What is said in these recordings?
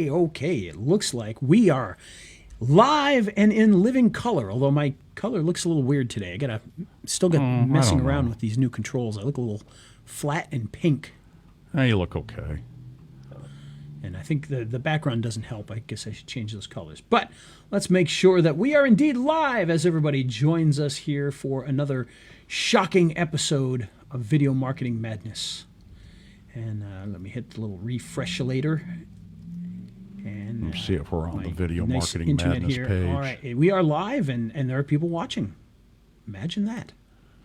Okay, it looks like we are live and in living color, although my color looks a little weird today. Still got messing around with these new controls. I look a little flat and pink. You look okay. And I think the background doesn't help. I guess I should change those colors. But let's make sure that we are indeed live as everybody joins us here for another shocking episode of Video Marketing Madness. And let me hit the little refresh-lator. And let's see if we're on the Video nice Marketing Madness here. page. All right, we are live, and there are people watching. Imagine that.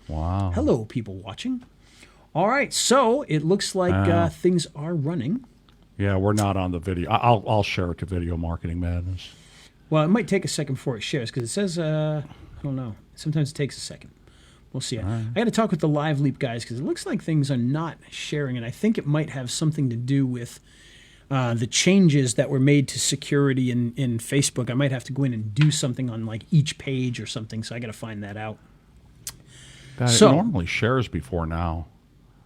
Wow. Hello, people watching. All right, so it looks like things are running. Yeah, we're not on the video. I'll share it to Video Marketing Madness. Well, it might take a second before it shares because it says, I don't know. Sometimes it takes a second. We'll see. I got to talk with the Live Leap guys because it looks like things are not sharing, and I think it might have something to do with the changes that were made to security in Facebook. I might have to go in and do something on like each page or something, so I got to find that out. It normally shares before now.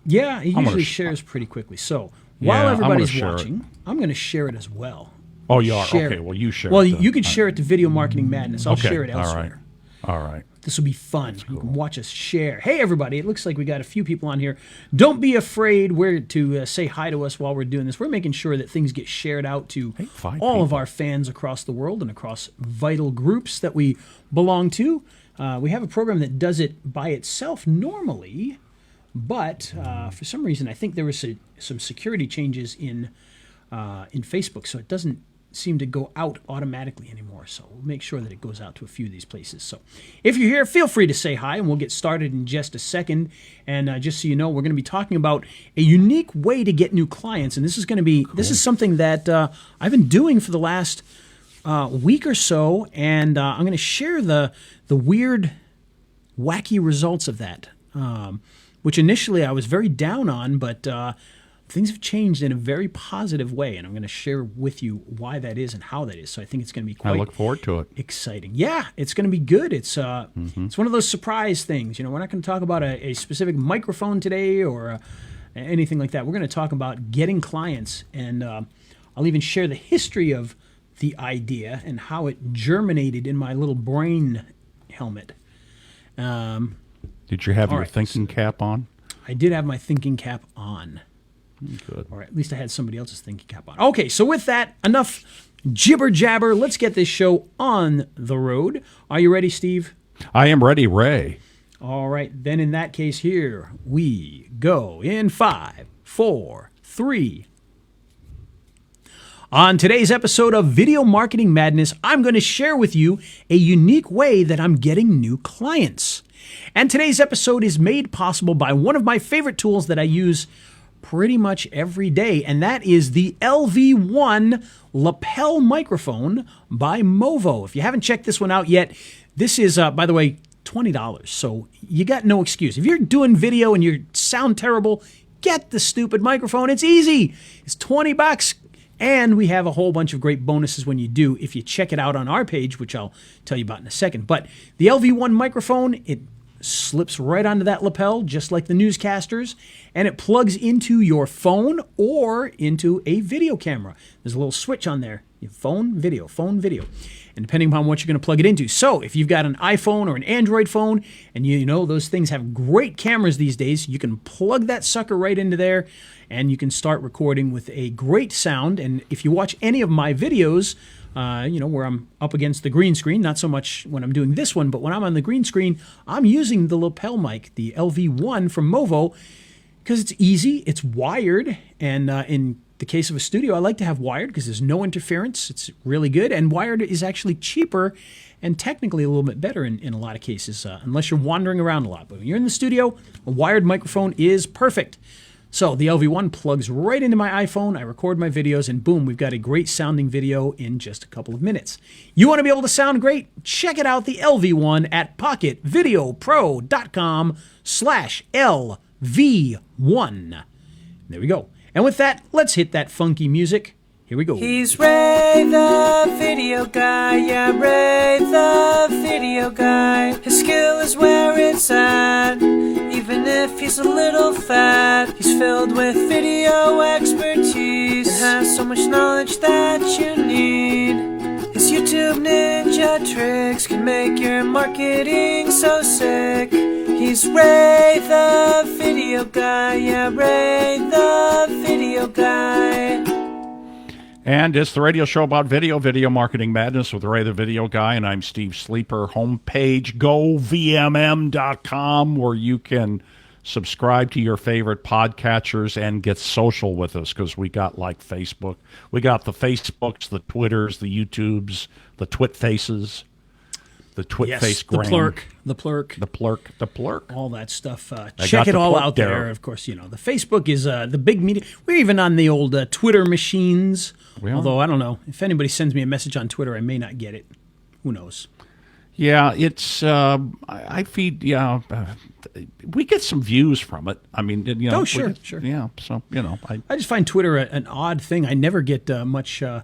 Yeah, it usually shares pretty quickly. So while everybody's watching, I'm going to share it as well. Oh, you are? Okay, well, you share it. Well, you can share it to Video Marketing Madness. I'll share it elsewhere. All right. This will be fun. Cool. You can watch us share. Hey, everybody. It looks like we got a few people on here. Don't be afraid to say hi to us while we're doing this. We're making sure that things get shared out to all of our fans across the world and across vital groups that we belong to. We have a program that does it by itself normally, but for some reason, I think there was some security changes in Facebook, so it doesn't seem to go out automatically anymore. So we'll make sure that it goes out to a few of these places. So if you're here, feel free to say hi, and we'll get started in just a second. And just so you know, we're going to be talking about a unique way to get new clients, and this is going to be this is something that I've been doing for the last week or so, and I'm going to share the weird, wacky results of that. Which initially I was very down on, but things have changed in a very positive way, and I'm going to share with you why that is and how that is. So I think it's going to be quite I look forward to it. Exciting. Yeah, it's going to be good. It's one of those surprise things. You know, we're not going to talk about a specific microphone today or anything like that. We're going to talk about getting clients, and I'll even share the history of the idea and how it germinated in my little brain helmet. Did you have your thinking cap on? I did have my thinking cap on. Good. Or at least I had somebody else's thinking cap on. Okay, so with that, enough jibber jabber. Let's get this show on the road. Are you ready, Steve? I am ready, Ray. All right, then in that case, here we go in 5, 4, 3. On today's episode of Video Marketing Madness, I'm going to share with you a unique way that I'm getting new clients. And today's episode is made possible by one of my favorite tools that I use pretty much every day, and that is the LV1 lapel microphone by Movo. If you haven't checked this one out yet, this is, by the way, $20, so you got no excuse. If you're doing video and you sound terrible, get the stupid microphone. It's easy. It's $20, and we have a whole bunch of great bonuses when you do if you check it out on our page, which I'll tell you about in a second. But the LV1 microphone, it slips right onto that lapel, just like the newscasters, and it plugs into your phone or into a video camera. There's a little switch on there. Phone, video. And depending upon what you're going to plug it into. So if you've got an iPhone or an Android phone, and you know those things have great cameras these days, you can plug that sucker right into there, and you can start recording with a great sound. And if you watch any of my videos, where I'm up against the green screen, not so much when I'm doing this one, but when I'm on the green screen, I'm using the lapel mic, the LV1 from Movo, because it's easy, it's wired, and in the case of a studio, I like to have wired because there's no interference. It's really good, and wired is actually cheaper and technically a little bit better in a lot of cases, unless you're wandering around a lot. But when you're in the studio, a wired microphone is perfect. So the LV1 plugs right into my iPhone, I record my videos, and boom, we've got a great sounding video in just a couple of minutes. You want to be able to sound great? Check it out, the LV1 at pocketvideopro.com/LV1. There we go. And with that, let's hit that funky music Here we go. He's Ray the video guy, yeah, Ray the video guy. His skill is where it's at, even if he's a little fat. He's filled with video expertise and has so much knowledge that you need. His YouTube ninja tricks can make your marketing so sick. He's Ray the video guy, yeah, Ray the video guy. And it's the radio show about video marketing madness with Ray the Video Guy, and I'm Steve Sleeper. Homepage, govmm.com, where you can subscribe to your favorite podcatchers and get social with us, because we got like Facebook. We got the Facebooks, the Twitters, the YouTubes, the Twit Faces, the Twit Face the Gram. the plurk. All that stuff. got Check it the all plurk out there. there. Of course, the Facebook is the big media. We're even on the old Twitter machines. We are. Although I don't know if anybody sends me a message on Twitter, I may not get it. Who knows? Yeah, it's I feed. Yeah, we get some views from it. I mean, Oh, we sure, get- sure. Yeah, so I just find Twitter an odd thing. I never get much, at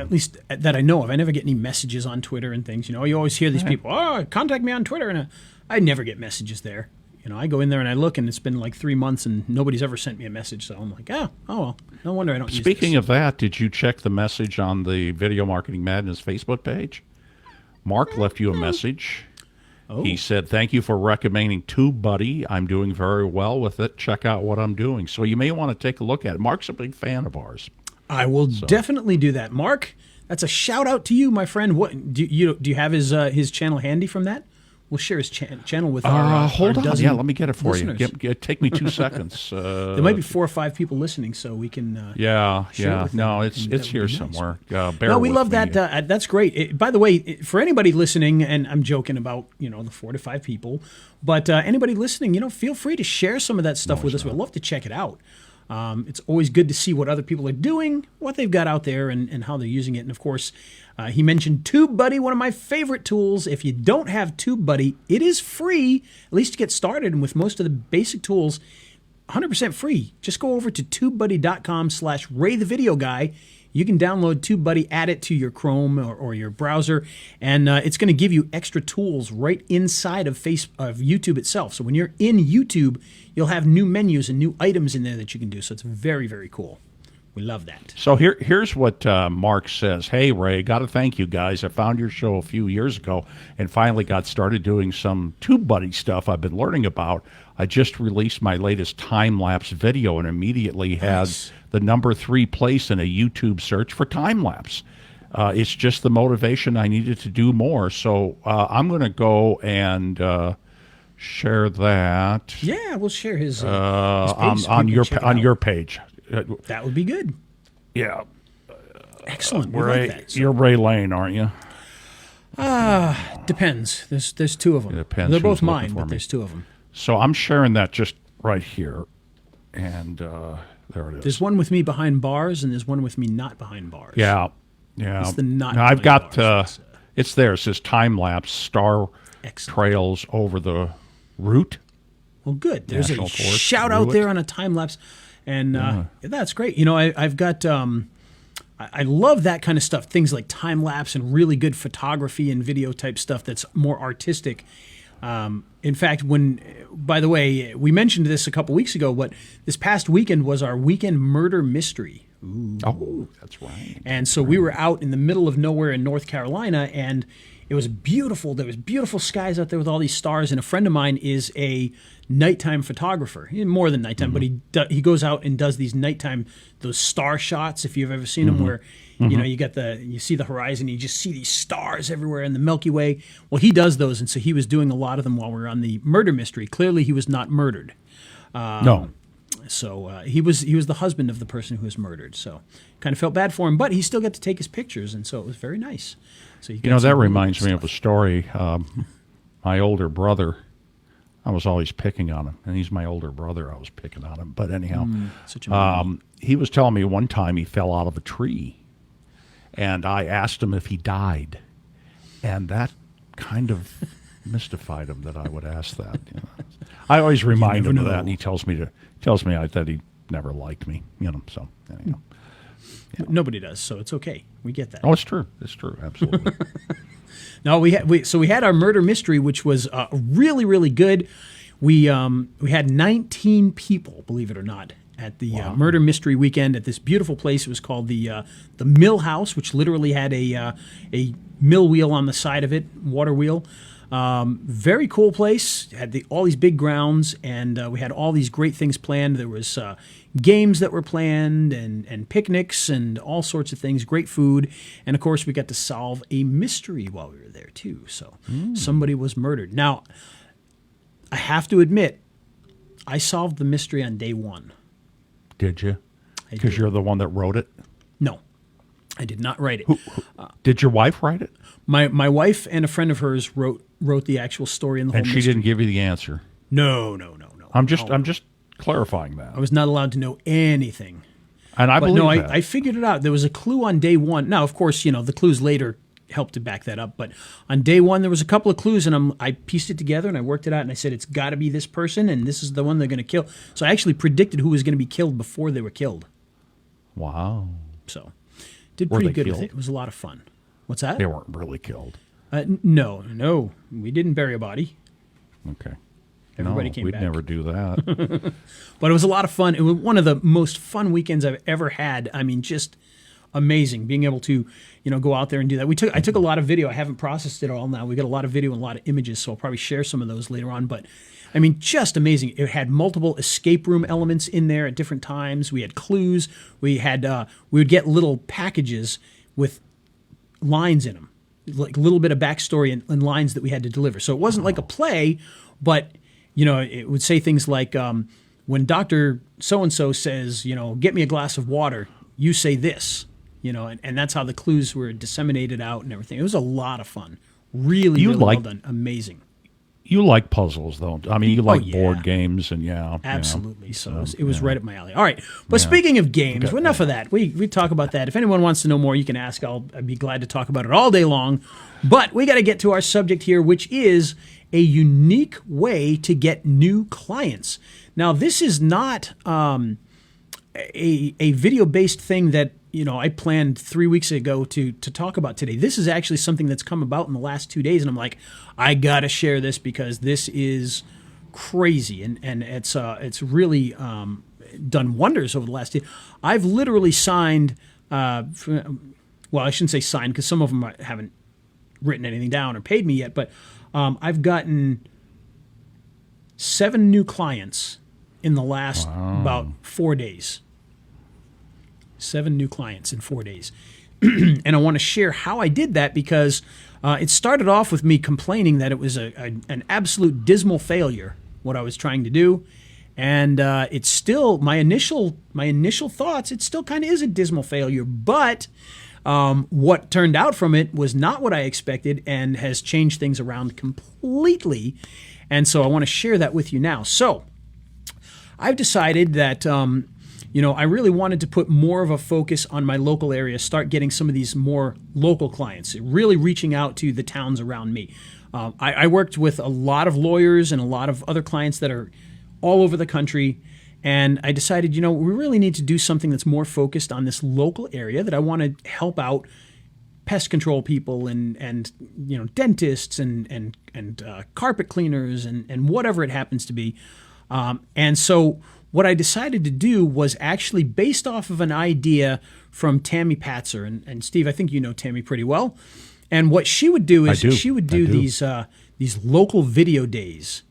least that I know of. I never get any messages on Twitter and things. You always hear these people, contact me on Twitter, and I never get messages there. I go in there and I look, and it's been like 3 months, and nobody's ever sent me a message. So I'm like, oh well, no wonder I don't. Speaking use of that, did you check the message on the Video Marketing Madness Facebook page? Mark left you a message. Oh. He said, "Thank you for recommending TubeBuddy. I'm doing very well with it. Check out what I'm doing." So you may want to take a look at it. Mark's a big fan of ours. I will definitely do that, Mark. That's a shout out to you, my friend. What do you have his channel handy from that? We'll share his channel with our Hold our on. dozen Yeah, let me get it for listeners. you. Take me 2 seconds. There might be 4 or 5 people listening, so we can. Yeah. share it with No, them, it's and that it's would here be nice. somewhere. Bear No, we with love me. that. That's great. By the way, for anybody listening, and I'm joking about the 4 to 5 people, but anybody listening, feel free to share some of that stuff with us. We'd love to check it out. It's always good to see what other people are doing, what they've got out there, and how they're using it. And of course, he mentioned TubeBuddy, one of my favorite tools. If you don't have TubeBuddy, it is free, at least to get started. And with most of the basic tools, 100% free. Just go over to tubebuddy.com/RayTheVideoGuy. You can download TubeBuddy, add it to your Chrome or your browser, and it's going to give you extra tools right inside of YouTube itself. So when you're in YouTube, you'll have new menus and new items in there that you can do. So it's very, very cool. We love that. So here's what Mark says. Hey, Ray, got to thank you guys. I found your show a few years ago and finally got started doing some TubeBuddy stuff I've been learning about. I just released my latest time-lapse video and immediately has the number 3 place in a YouTube search for time-lapse. It's just the motivation I needed to do more. So I'm going to go and share that Yeah, we'll share his page on so people check it out. your page. That would be good. Yeah. Excellent. We like that. So, You're Ray Lane, aren't you? depends. There's 2 of them. It depends They're who's both looking mine, for but me. there's 2 of them. So I'm sharing that just right here. And there it is. There's one with me behind bars, and there's one with me not behind bars. Yeah. It's the not Now, I've behind got, bars. it's there. It says time-lapse star Excellent. trails over the route. Well, good. There's National a Forest, shout out Ruit. there on a time lapse, and that's great. I've got. I love that kind of stuff. Things like time lapse and really good photography and video type stuff that's more artistic. In fact, by the way, we mentioned this a couple weeks ago, but this past weekend was our weekend murder mystery. Oh, that's right. And so we were out in the middle of nowhere in North Carolina, and it was beautiful. There was beautiful skies out there with all these stars. And a friend of mine is a nighttime photographer, more than nighttime, but he goes out and does these nighttime, those star shots. If you've ever seen them, where you see the horizon, you just see these stars everywhere in the Milky Way. Well, he does those, and so he was doing a lot of them while we were on the murder mystery. Clearly, he was not murdered. No. So he was the husband of the person who was murdered. So kind of felt bad for him, but he still got to take his pictures, and so it was very nice. So That reminds me of a story. My older brother, I was always picking on him, and he's my older brother. I was picking on him. But anyhow, such a he was telling me one time he fell out of a tree, and I asked him if he died, and that kind of mystified him that I would ask that. I always remind him of that, and he tells me that he never liked me. So anyhow. Nobody does, so it's okay. We get that. Oh, it's true. It's true. Absolutely. No, we had our murder mystery, which was really, really good. We had 19 people, believe it or not, at the murder mystery weekend at this beautiful place. It was called the Mill House, which literally had a mill wheel on the side of it, water wheel. Very cool place. Had all these big grounds, and we had all these great things planned. There was games that were planned, and picnics, and all sorts of things. Great food, and of course, we got to solve a mystery while we were there too. So somebody was murdered. Now, I have to admit, I solved the mystery on day one. Did you? Because you're the one that wrote it? No, I did not write it. Did your wife write it? My wife and a friend of hers wrote the actual story and the whole And she mystery. didn't give you the answer. No. I'm just clarifying that. I was not allowed to know anything. And I believe that. I figured it out. There was a clue on day one. Now, of course, the clues later helped to back that up. But on day one, there was a couple of clues, and I pieced it together, and I worked it out, and I said, it's got to be this person, and this is the one they're going to kill. So I actually predicted who was going to be killed before they were killed. Wow. So did Were pretty they good killed? with it. It was a lot of fun. What's that? They weren't really killed. No. We didn't bury a body. Okay. Everybody No, came we'd back. never do that. But it was a lot of fun. It was one of the most fun weekends I've ever had. I mean, just amazing being able to, go out there and do that. I took a lot of video. I haven't processed it all now. We got a lot of video and a lot of images, so I'll probably share some of those later on. But I mean, just amazing. It had multiple escape room elements in there at different times. We had clues. We would get little packages with lines in them, like a little bit of backstory and lines that we had to deliver. So it wasn't like a play, but it would say things like, when Dr. So-and-so says, get me a glass of water, you say this, and that's how the clues were disseminated out and everything. It was a lot of fun. Really well done. Amazing. You like puzzles, though. I mean, you like yeah. board games, and yeah. Absolutely. So it was right up my alley. All right. But speaking of games, enough of that. We talk about that. If anyone wants to know more, you can ask. I'd be glad to talk about it all day long. But we got to get to our subject here, which is a unique way to get new clients. Now, this is not a video-based thing that I planned 3 weeks ago to talk about today. This is actually something that's come about in the last 2 days, and I'm like, I gotta share this because this is crazy, and it's really done wonders over the last year. I've literally signed, well, I shouldn't say signed because some of them haven't written anything down or paid me yet, but I've gotten 7 new clients in the last about 4 days. 7 new clients in 4 days. And I want to share how I did that because it started off with me complaining that it was an absolute dismal failure, what I was trying to do. And it's still, my initial thoughts, it still kind of is a dismal failure. But what turned out from it was not what I expected and has changed things around completely. And so I want to share that with you now. So I've decided that I really wanted to put more of a focus on my local area, start getting some of these more local clients, really reaching out to the towns around me. I worked with a lot of lawyers and a lot of other clients that are all over the country, and I decided, we really need to do something that's more focused on this local area, that I want to help out pest control people and dentists and carpet cleaners and whatever it happens to be. And so what I decided to do was actually based off of an idea from Tammy Patzer. And Steve, I think you know Tammy pretty well. And what she would do is she would do these local video days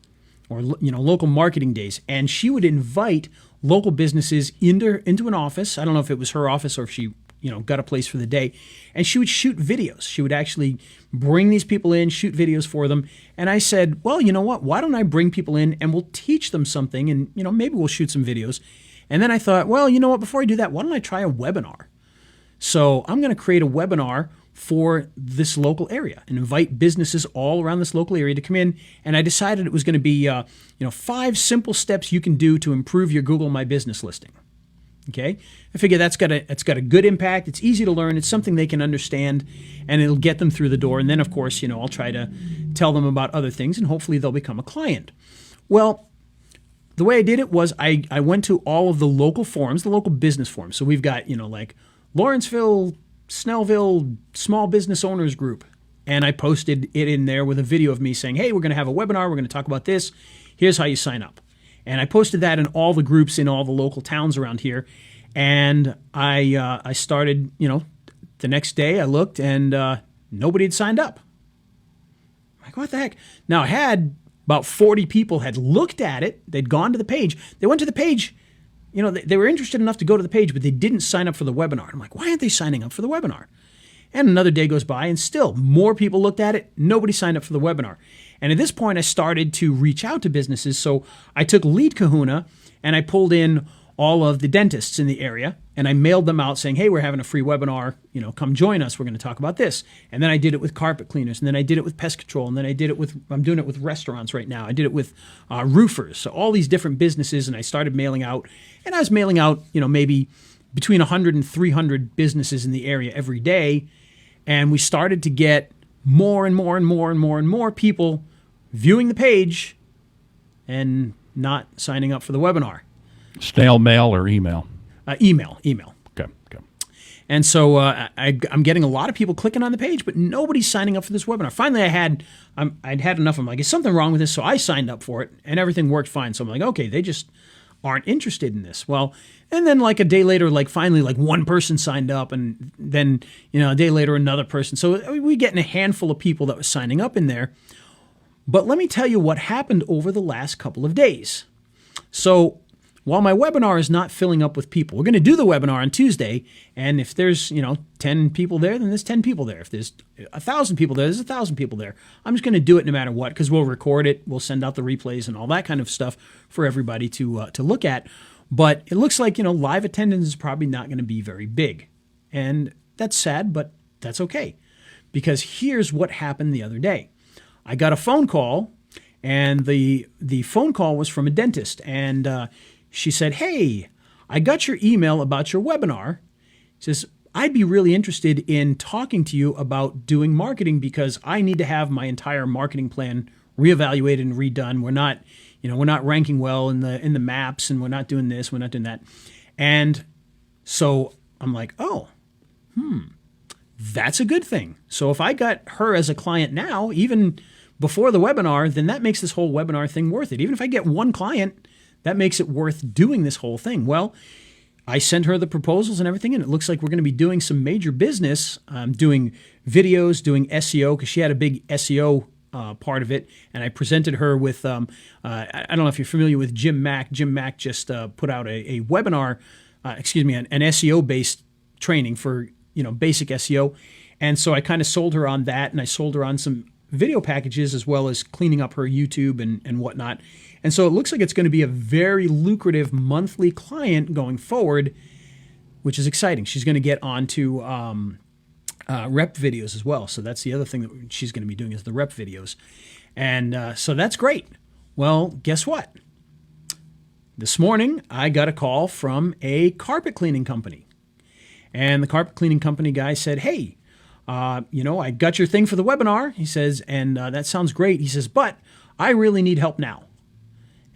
or local marketing days. And she would invite local businesses into an office. I don't know if it was her office or if she got a place for the day. And she would shoot videos. She would actually bring these people in, shoot videos for them. And I said, well, you know what? Why don't I bring people in and we'll teach them something and, maybe we'll shoot some videos. And then I thought, well, you know what? Before I do that, why don't I try a webinar? So I'm going to create a webinar for this local area and invite businesses all around this local area to come in. And I decided it was going to be, 5 simple steps you can do to improve your Google My Business listing. Okay, I figure it's got a good impact. It's easy to learn. It's something they can understand, and it'll get them through the door. And then, of course, I'll try to tell them about other things, and hopefully they'll become a client. Well, the way I did it was I went to all of the local forums, the local business forums. So we've got like Lawrenceville, Snellville Small Business Owners Group. And I posted it in there with a video of me saying, hey, we're going to have a webinar. We're going to talk about this. Here's how you sign up. And I posted that in all the groups in all the local towns around here. And I started, the next day I looked and nobody had signed up. I'm like, what the heck? Now I had about 40 people had looked at it. They'd gone to the page. They went to the page. They were interested enough to go to the page, but they didn't sign up for the webinar. I'm like, why aren't they signing up for the webinar? And another day goes by and still more people looked at it. Nobody signed up for the webinar. And at this point, I started to reach out to businesses. So I took Lead Kahuna and I pulled in all of the dentists in the area and I mailed them out saying, hey, we're having a free webinar. Come join us. We're going to talk about this. And then I did it with carpet cleaners. And then I did it with pest control. And then I'm doing it with restaurants right now. I did it with roofers. So all these different businesses. And I started mailing out. And I was mailing out, maybe between 100 and 300 businesses in the area every day. And we started to get more and more and more and more and more people viewing the page and not signing up for the webinar. Snail mail or email? Email. Okay. And so I'm getting a lot of people clicking on the page, but nobody's signing up for this webinar. Finally, I'd had enough. I'm like, is something wrong with this? So I signed up for it, and everything worked fine. So I'm like, okay, they just aren't interested in this. Well, and then like a day later, finally one person signed up, and then a day later another person. So we getting a handful of people that was signing up in there. But let me tell you what happened over the last couple of days. So while my webinar is not filling up with people, we're going to do the webinar on Tuesday. And if there's, 10 people there, then there's 10 people there. If there's 1,000 people there, there's 1,000 people there. I'm just going to do it no matter what, because we'll record it. We'll send out the replays and all that kind of stuff for everybody to look at. But it looks like, live attendance is probably not going to be very big. And that's sad, but that's okay. Because here's what happened the other day. I got a phone call, and the phone call was from a dentist. And she said, hey, I got your email about your webinar. She says, I'd be really interested in talking to you about doing marketing because I need to have my entire marketing plan reevaluated and redone. We're not ranking well in the maps, and we're not doing this, we're not doing that. And so I'm like, oh, that's a good thing. So if I got her as a client now, even before the webinar, then that makes this whole webinar thing worth it. Even if I get one client, that makes it worth doing this whole thing. Well, I sent her the proposals and everything, and it looks like we're going to be doing some major business, doing videos, doing SEO, because she had a big SEO part of it. And I presented her with, I don't know if you're familiar with Jim Mack. Jim Mack just put out a webinar, an SEO-based training for, basic SEO. And so I kind of sold her on that, and I sold her on some video packages as well as cleaning up her YouTube and whatnot. And so it looks like it's going to be a very lucrative monthly client going forward, which is exciting. She's going to get onto rep videos as well. So that's the other thing that she's going to be doing is the rep videos. And so that's great. Well, guess what? This morning, I got a call from a carpet cleaning company. And the carpet cleaning company guy said, hey, I got your thing for the webinar, he says, and that sounds great. He says, but I really need help now.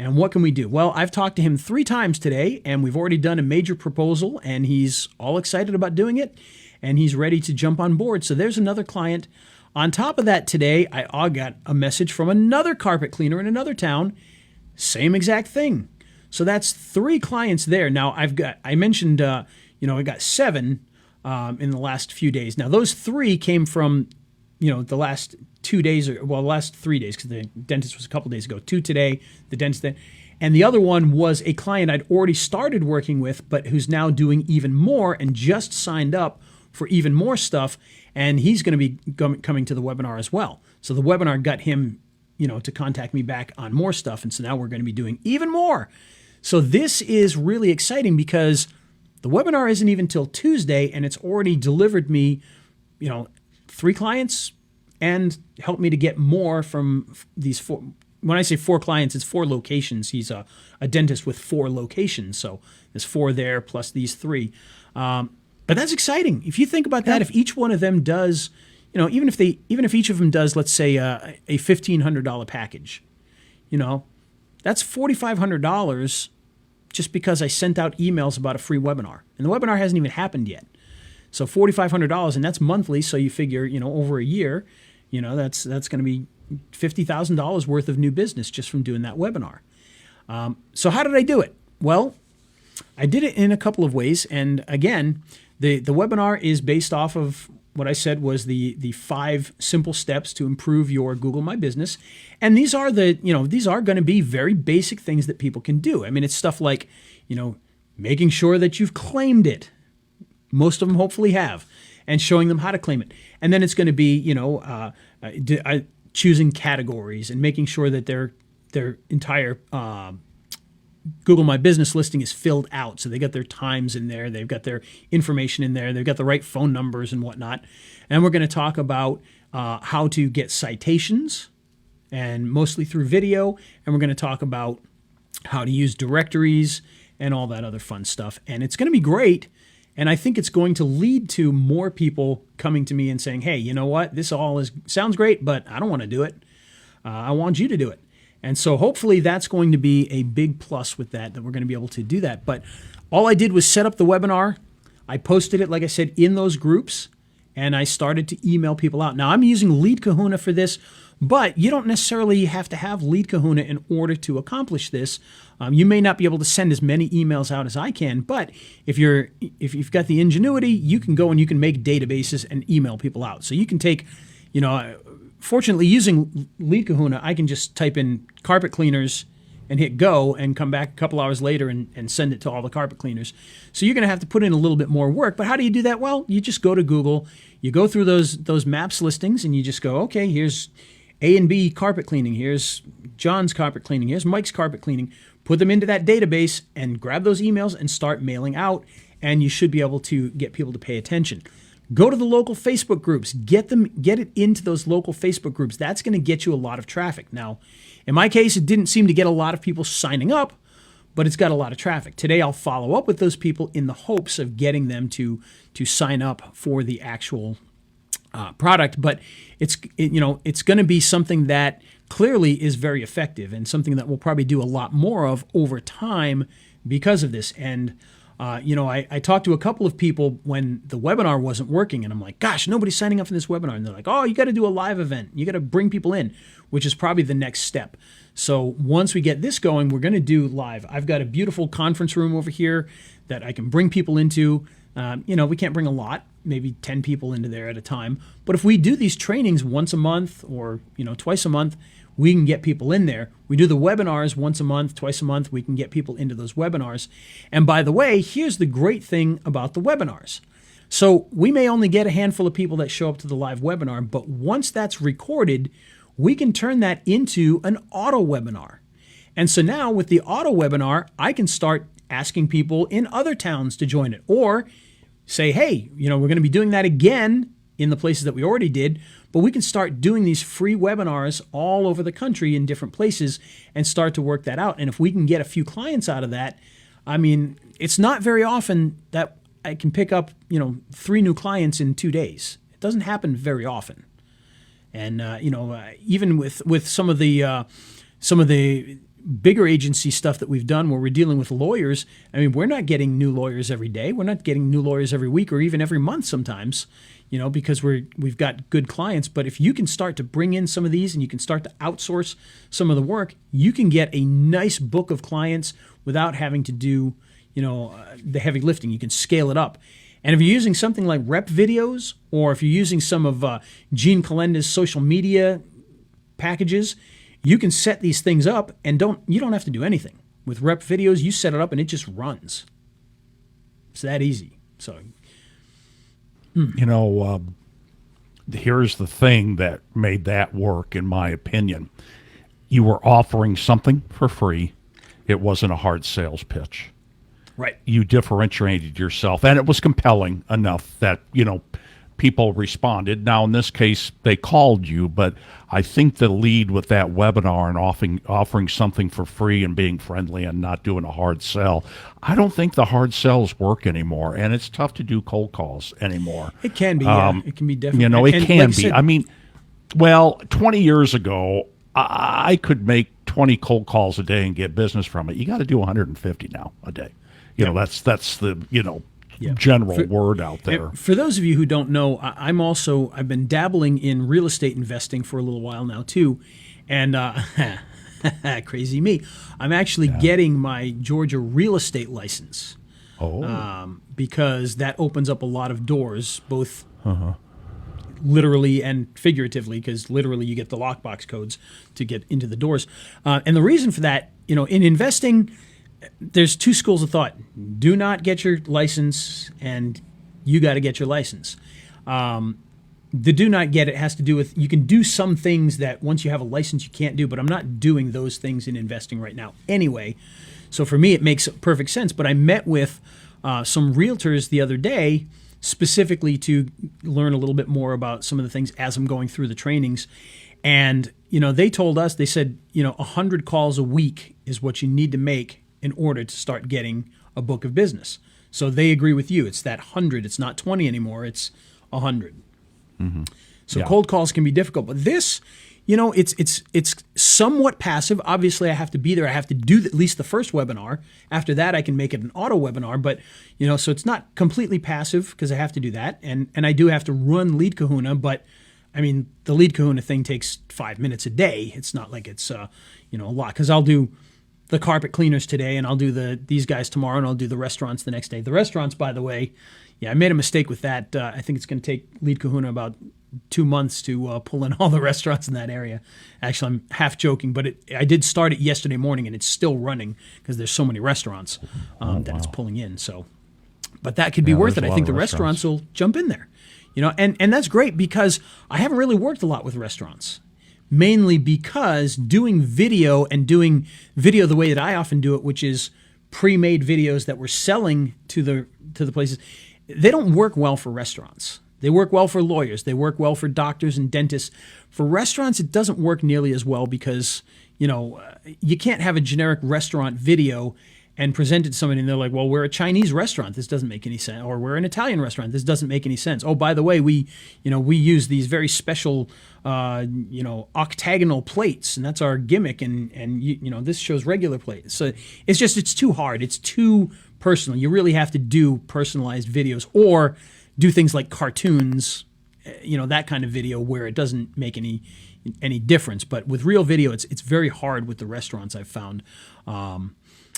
And what can we do? Well, I've talked to him 3 times today, and we've already done a major proposal, and he's all excited about doing it, and he's ready to jump on board. So there's another client. On top of that, today, I got a message from another carpet cleaner in another town. Same exact thing. So that's 3 clients there. Now, I mentioned, I got 7 in the last few days. Now, those 3 came from, the last 2 days, the last 3 days, because the dentist was a couple days ago. 2 today, the dentist then. And the other one was a client I'd already started working with, but who's now doing even more and just signed up for even more stuff. And he's going to be coming to the webinar as well. So the webinar got him, to contact me back on more stuff. And so now we're going to be doing even more. So this is really exciting because the webinar isn't even till Tuesday, and it's already delivered me, 3 clients and helped me to get more from these 4. When I say 4 clients, it's 4 locations. He's a dentist with 4 locations. So there's 4 there plus these 3. But that's exciting. If you think about that, if each one of them does, even if each of them does, let's say a $1,500 package, that's $4,500 just because I sent out emails about a free webinar. And the webinar hasn't even happened yet. So $4,500, and that's monthly. So you figure, over a year, that's going to be $50,000 worth of new business just from doing that webinar. So how did I do it? Well, I did it in a couple of ways. And again, the webinar is based off of what I said was the 5 simple steps to improve your Google My Business. And these are these are going to be very basic things that people can do. I mean, it's stuff like, making sure that you've claimed it. Most of them hopefully have, and showing them how to claim it. And then it's going to be, choosing categories and making sure that their entire Google My Business listing is filled out. So they got their times in there, they've got their information in there, they've got the right phone numbers and whatnot. And we're going to talk about how to get citations, and mostly through video. And we're going to talk about how to use directories and all that other fun stuff. And it's going to be great. And I think it's going to lead to more people coming to me and saying, hey, you know what? This all sounds great, but I don't want to do it. I want you to do it. And so hopefully that's going to be a big plus with that we're going to be able to do that. But all I did was set up the webinar. I posted it, like I said, in those groups, and I started to email people out. Now, I'm using Lead Kahuna for this, but you don't necessarily have to have Lead Kahuna in order to accomplish this. You may not be able to send as many emails out as I can, but if you've got the ingenuity, you can go and you can make databases and email people out. So you can take, fortunately, using Lead Kahuna, I can just type in carpet cleaners and hit go and come back a couple hours later and send it to all the carpet cleaners. So you're going to have to put in a little bit more work. But how do you do that? Well, you just go to Google, you go through those maps listings, and you just go, okay, here's A and B carpet cleaning, here's John's carpet cleaning, here's Mike's carpet cleaning. Put them into that database and grab those emails and start mailing out, and you should be able to get people to pay attention. Go to the local Facebook groups. Get it into those local Facebook groups. That's going to get you a lot of traffic. Now, in my case, it didn't seem to get a lot of people signing up, but it's got a lot of traffic. Today, I'll follow up with those people in the hopes of getting them to sign up for the actual product. But it's going to be something that clearly is very effective and something that we'll probably do a lot more of over time because of this. And I talked to a couple of people when the webinar wasn't working, and I'm like, gosh, nobody's signing up for this webinar. And they're like, oh, you got to do a live event. You got to bring people in, which is probably the next step. So once we get this going, we're going to do live. I've got a beautiful conference room over here that I can bring people into. We can't bring a lot, maybe 10 people into there at a time. But if we do these trainings once a month or, twice a month, we can get people in there. We do the webinars once a month, twice a month. We can get people into those webinars. And by the way, here's the great thing about the webinars. So we may only get a handful of people that show up to the live webinar, but once that's recorded, we can turn that into an auto webinar. And so now with the auto webinar, I can start asking people in other towns to join it, or say, hey, we're going to be doing that again in the places that we already did, but we can start doing these free webinars all over the country in different places and start to work that out. And if we can get a few clients out of that, I mean, it's not very often that I can pick up, 3 new clients in 2 days. It doesn't happen very often. And, even with some of the bigger agency stuff that we've done where we're dealing with lawyers, I mean, we're not getting new lawyers every day. We're not getting new lawyers every week or even every month sometimes, because we've got good clients. But if you can start to bring in some of these and you can start to outsource some of the work, you can get a nice book of clients without having to do, the heavy lifting. You can scale it up. And if you're using something like Rep Videos, or if you're using some of Gene Kalenda's social media packages, you can set these things up and you don't have to do anything. With Rep Videos, you set it up and it just runs. It's that easy. So, here's the thing that made that work, in my opinion. You were offering something for free. It wasn't a hard sales pitch. Right. You differentiated yourself, and it was compelling enough that, people responded. Now, in this case, they called you, but I think the lead with that webinar and offering something for free and being friendly and not doing a hard sell, I don't think the hard sells work anymore, and it's tough to do cold calls anymore. It can be, yeah. It can be definitely. It can be. I mean, 20 years ago, I could make 20 cold calls a day and get business from it. You got to do 150 now a day. That's the, general word out there. And for those of you who don't know, I've been dabbling in real estate investing for a little while now too, and crazy me, I'm actually getting my Georgia real estate license. Because that opens up a lot of doors, both literally and figuratively, because literally you get the lockbox codes to get into the doors. And the reason for that, in investing, there's two schools of thought. Do not get your license, and you got to get your license. The do not get it has to do with you can do some things that once you have a license you can't do, but I'm not doing those things in investing right now anyway. So for me, it makes perfect sense. But I met with some realtors the other day specifically to learn a little bit more about some of the things as I'm going through the trainings. And, they told us, they said, 100 calls a week is what you need to make in order to start getting a book of business. So they agree with you. It's that 100. It's not 20 anymore. It's 100. Mm-hmm. So cold calls can be difficult. But this, it's somewhat passive. Obviously, I have to be there. I have to do at least the first webinar. After that, I can make it an auto webinar. But, so it's not completely passive because I have to do that. And I do have to run Lead Kahuna. But, the Lead Kahuna thing takes 5 minutes a day. It's not like it's, a lot. Because I'll do the carpet cleaners today, and I'll do these guys tomorrow, and I'll do the restaurants the next day. The restaurants, by the way, I made a mistake with that. I think it's going to take Lead Kahuna about 2 months to pull in all the restaurants in that area. Actually, I'm half joking, but I did start it yesterday morning, and it's still running because there's so many restaurants that it's pulling in. So, but that could be worth it. I think the restaurants will jump in there, and that's great because I haven't really worked a lot with restaurants. Mainly because doing video and doing video the way that I often do it, which is pre-made videos that we're selling to the places, they don't work well for restaurants. They work well for lawyers. They work well for doctors and dentists. For restaurants, it doesn't work nearly as well because, you can't have a generic restaurant video and present it to somebody and they're like, well, we're a Chinese restaurant. This doesn't make any sense. Or we're an Italian restaurant. This doesn't make any sense. Oh, by the way, we use these very special, octagonal plates, and that's our gimmick. And this shows regular plates. So it's too hard. It's too personal. You really have to do personalized videos or do things like cartoons, that kind of video where it doesn't make any difference. But with real video, it's very hard with the restaurants I've found.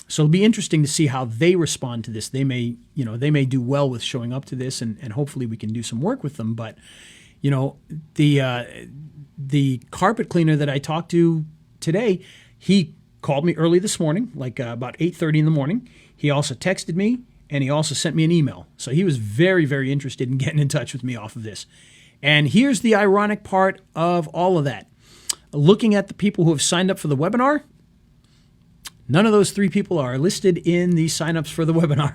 So it'll be interesting to see how they respond to this. They may do well with showing up to this, and hopefully we can do some work with them. But, the carpet cleaner that I talked to today, he called me early this morning, like about 8:30 in the morning. He also texted me, and he also sent me an email. So he was very, very interested in getting in touch with me off of this. And here's the ironic part of all of that. Looking at the people who have signed up for the webinar, none of those 3 people are listed in the signups for the webinar.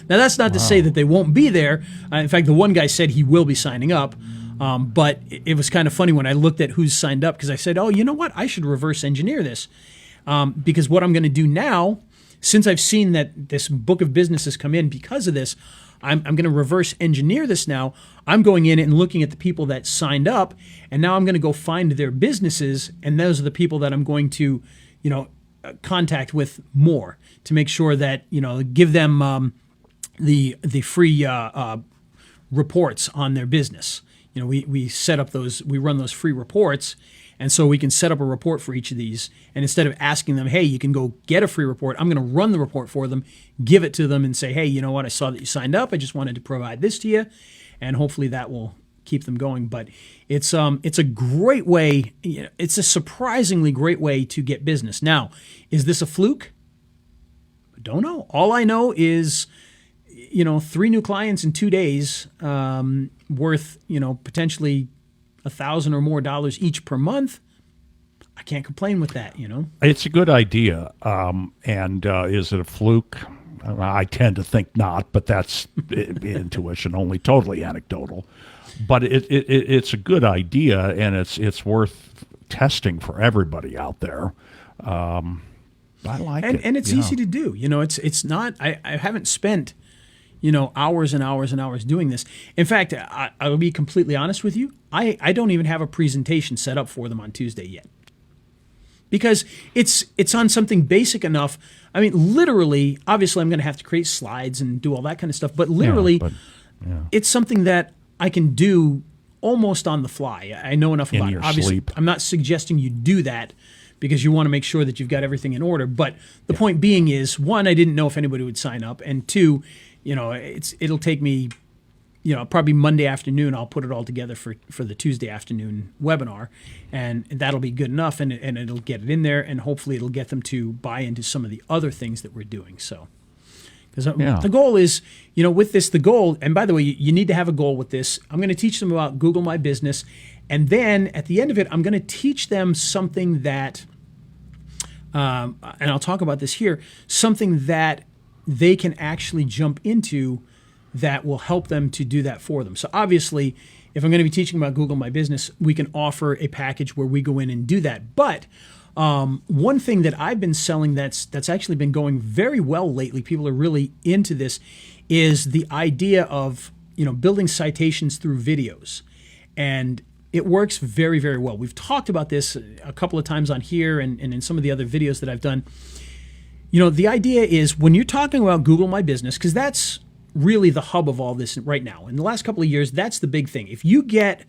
Now, that's not to say that they won't be there. In fact, the one guy said he will be signing up. But it was kind of funny when I looked at who's signed up because I said, oh, you know what? I should reverse engineer this. Because what I'm going to do now, since I've seen that this book of business has come in because of this, I'm going to reverse engineer this now. I'm going in and looking at the people that signed up, and now I'm going to go find their businesses, and those are the people that I'm going to contact with more to make sure that, give them the free reports on their business. We set up we run those free reports, and so we can set up a report for each of these. And instead of asking them, hey, you can go get a free report, I'm going to run the report for them, give it to them and say, hey, you know what? I saw that you signed up. I just wanted to provide this to you. And hopefully that will keep them going. But it's a great way. It's a surprisingly great way to get business. Now, is this a fluke? I don't know. All I know is, 3 new clients in 2 days, worth, potentially $1,000 or more each per month. I can't complain with that, It's a good idea. And is it a fluke? I tend to think not, but that's intuition only, totally anecdotal. But it's a good idea, and it's worth testing for everybody out there. I like it. And it's easy to do. It's not, I haven't spent, hours and hours and hours doing this. In fact, I will be completely honest with you. I don't even have a presentation set up for them on Tuesday yet. because it's on something basic enough. I mean, literally, obviously, I'm going to have to create slides and do all that kind of stuff, but literally, it's something that I can do almost on the fly. I know enough about it. Obviously, I'm not suggesting you do that because you want to make sure that you've got everything in order. But the point being is, one, I didn't know if anybody would sign up, and two, it'll take me, probably Monday afternoon. I'll put it all together for the Tuesday afternoon webinar, and that'll be good enough, and it'll get it in there, and hopefully it'll get them to buy into some of the other things that we're doing. So. Because the goal is, with this, the goal, and by the way, you need to have a goal with this. I'm going to teach them about Google My Business. And then at the end of it, I'm going to teach them something that, and I'll talk about this here, something that they can actually jump into that will help them to do that for them. So obviously, if I'm going to be teaching about Google My Business, we can offer a package where we go in and do that. But one thing that I've been selling that's actually been going very well lately, people are really into this, is the idea of building citations through videos. And it works very, very well. We've talked about this a couple of times on here and in some of the other videos that I've done. The idea is when you're talking about Google My Business, because that's really the hub of all this right now. In the last couple of years, that's the big thing. If you get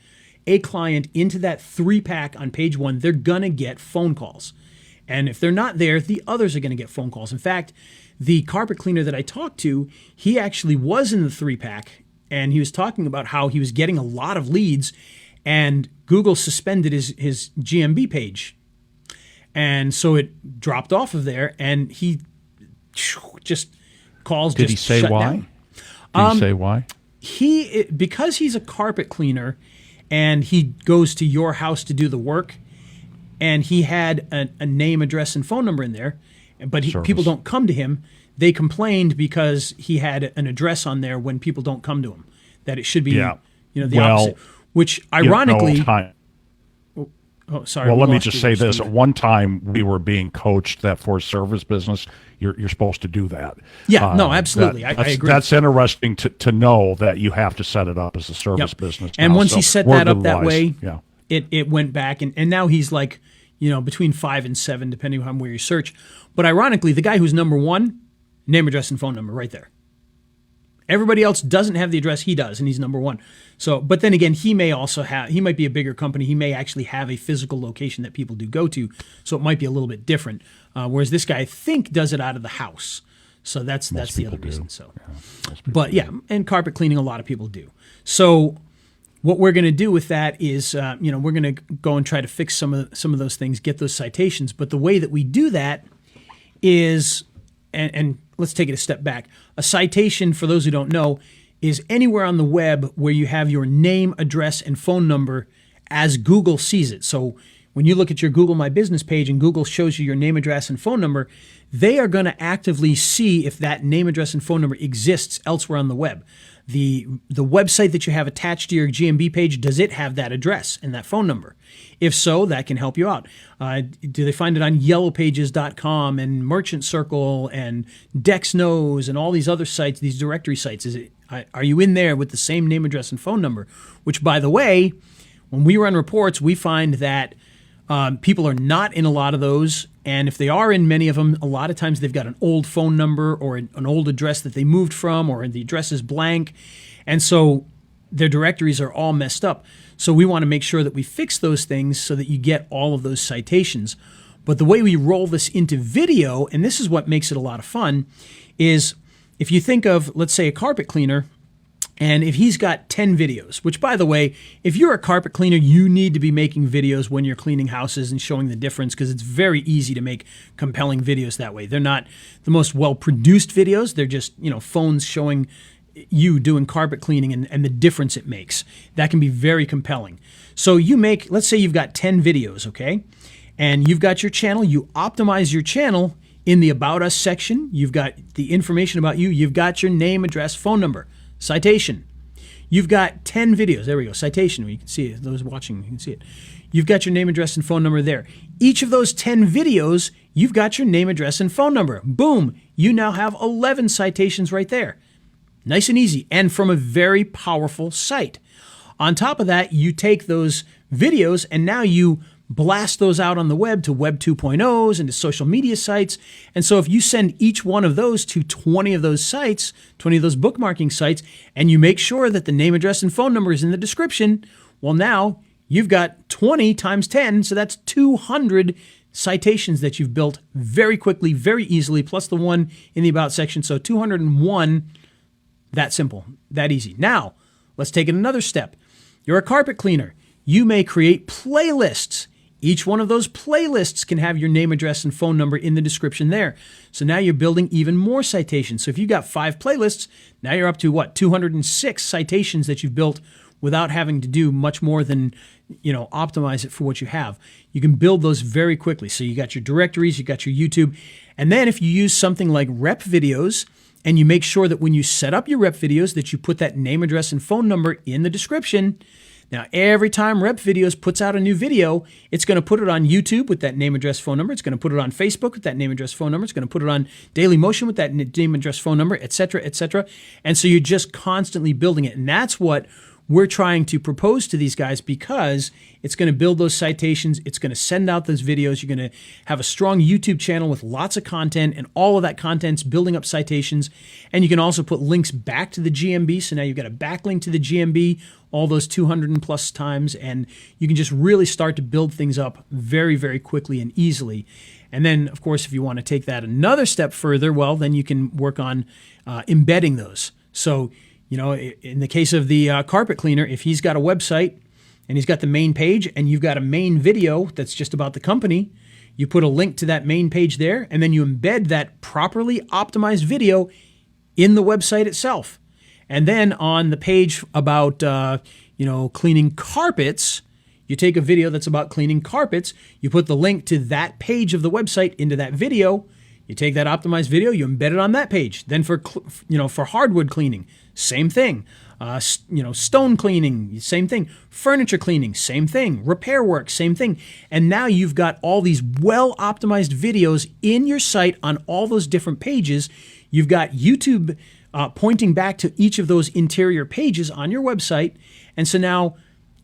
a client into that 3-pack on page 1, they're going to get phone calls. And if they're not there, the others are going to get phone calls. In fact, the carpet cleaner that I talked to, he actually was in the 3-pack, and he was talking about how he was getting a lot of leads, and Google suspended his GMB page. And so it dropped off of there, and he just calls. Did he say why? Did he say why? Because he's a carpet cleaner, and he goes to your house to do the work, and he had a name, address, and phone number in there, but people don't come to him. They complained because he had an address on there when people don't come to him, that it should be the opposite. Which ironically, sorry. Well, let me just say this: at one time, we were being coached that for service business, you're supposed to do that. Yeah, no, absolutely. I agree. That's interesting to know that you have to set it up as a service business. And now. once he set that up that way, yeah. it went back, and now he's like, between 5 and 7, depending on where you search. But ironically, the guy who's number 1, name, address, and phone number right there. Everybody else doesn't have the address, he does, and he's number 1. So, but then again, he might be a bigger company. He may actually have a physical location that people do go to, so it might be a little bit different. Whereas this guy, I think, does it out of the house. So that's the other reason. So, but yeah, and carpet cleaning, a lot of people do. So what we're going to do with that is, we're going to go and try to fix some of those things, get those citations. But the way that we do that is, and let's take it a step back. A citation, for those who don't know, is anywhere on the web where you have your name, address, and phone number as Google sees it. So when you look at your Google My Business page and Google shows you your name, address, and phone number, they are going to actively see if that name, address, and phone number exists elsewhere on the web. The website that you have attached to your GMB page, does it have that address and that phone number? If so, that can help you out. Do they find it on yellowpages.com and Merchant Circle and DexKnows and all these other sites, these directory sites? Are you in there with the same name, address, and phone number? Which, by the way, when we run reports, we find that people are not in a lot of those. And if they are in many of them, a lot of times they've got an old phone number or an old address that they moved from, or the address is blank. And so their directories are all messed up. So we want to make sure that we fix those things so that you get all of those citations. But the way we roll this into video, and this is what makes it a lot of fun, is if you think of, let's say, a carpet cleaner, and if he's got 10 videos, which, by the way, if you're a carpet cleaner, you need to be making videos when you're cleaning houses and showing the difference, because it's very easy to make compelling videos that way. They're not the most well-produced videos. They're just, phones showing you doing carpet cleaning and the difference it makes. That can be very compelling. So let's say you've got 10 videos, okay? And you've got your channel. You optimize your channel in the About Us section. You've got the information about you. You've got your name, address, phone number. Citation. You've got 10 videos. There we go. Citation. You can see it. Those watching, you can see it. You've got your name, address, and phone number there. Each of those 10 videos, you've got your name, address, and phone number. Boom. You now have 11 citations right there. Nice and easy, and from a very powerful site. On top of that, you take those videos and now you blast those out on the web to Web 2.0s and to social media sites. And so if you send each one of those to 20 of those sites, 20 of those bookmarking sites, and you make sure that the name, address, and phone number is in the description, well, now you've got 20 times 10, so that's 200 citations that you've built very quickly, very easily, plus the one in the About section. So 201, that simple, that easy. Now, let's take it another step. You're a carpet cleaner. You may create playlists. Each one of those playlists can have your name, address, and phone number in the description there. So now you're building even more citations. So if you've got 5 playlists, now you're up to 206 citations that you've built without having to do much more than, optimize it for what you have. You can build those very quickly. So you got your directories, you got your YouTube. And then if you use something like rep videos, and you make sure that when you set up your rep videos that you put that name, address, and phone number in the description. Now, every time Rep Videos puts out a new video, it's going to put it on YouTube with that name, address, phone number. It's going to put it on Facebook with that name, address, phone number. It's going to put it on Dailymotion with that name, address, phone number, et cetera, et cetera. And so you're just constantly building it. And that's what we're trying to propose to these guys, because it's going to build those citations. It's going to send out those videos. You're going to have a strong YouTube channel with lots of content, and all of that content's building up citations. And you can also put links back to the GMB. So now you've got a backlink to the GMB, all those 200 and plus times, and you can just really start to build things up very, very quickly and easily. And then, of course, if you want to take that another step further, well, then you can work on embedding those. So, in the case of the carpet cleaner, if he's got a website and he's got the main page and you've got a main video that's just about the company, you put a link to that main page there, and then you embed that properly optimized video in the website itself. And then on the page about, cleaning carpets, you take a video that's about cleaning carpets, you put the link to that page of the website into that video, you take that optimized video, you embed it on that page. Then for hardwood cleaning, same thing. Stone cleaning, same thing. Furniture cleaning, same thing. Repair work, same thing. And now you've got all these well-optimized videos in your site on all those different pages. You've got YouTube pointing back to each of those interior pages on your website. And so now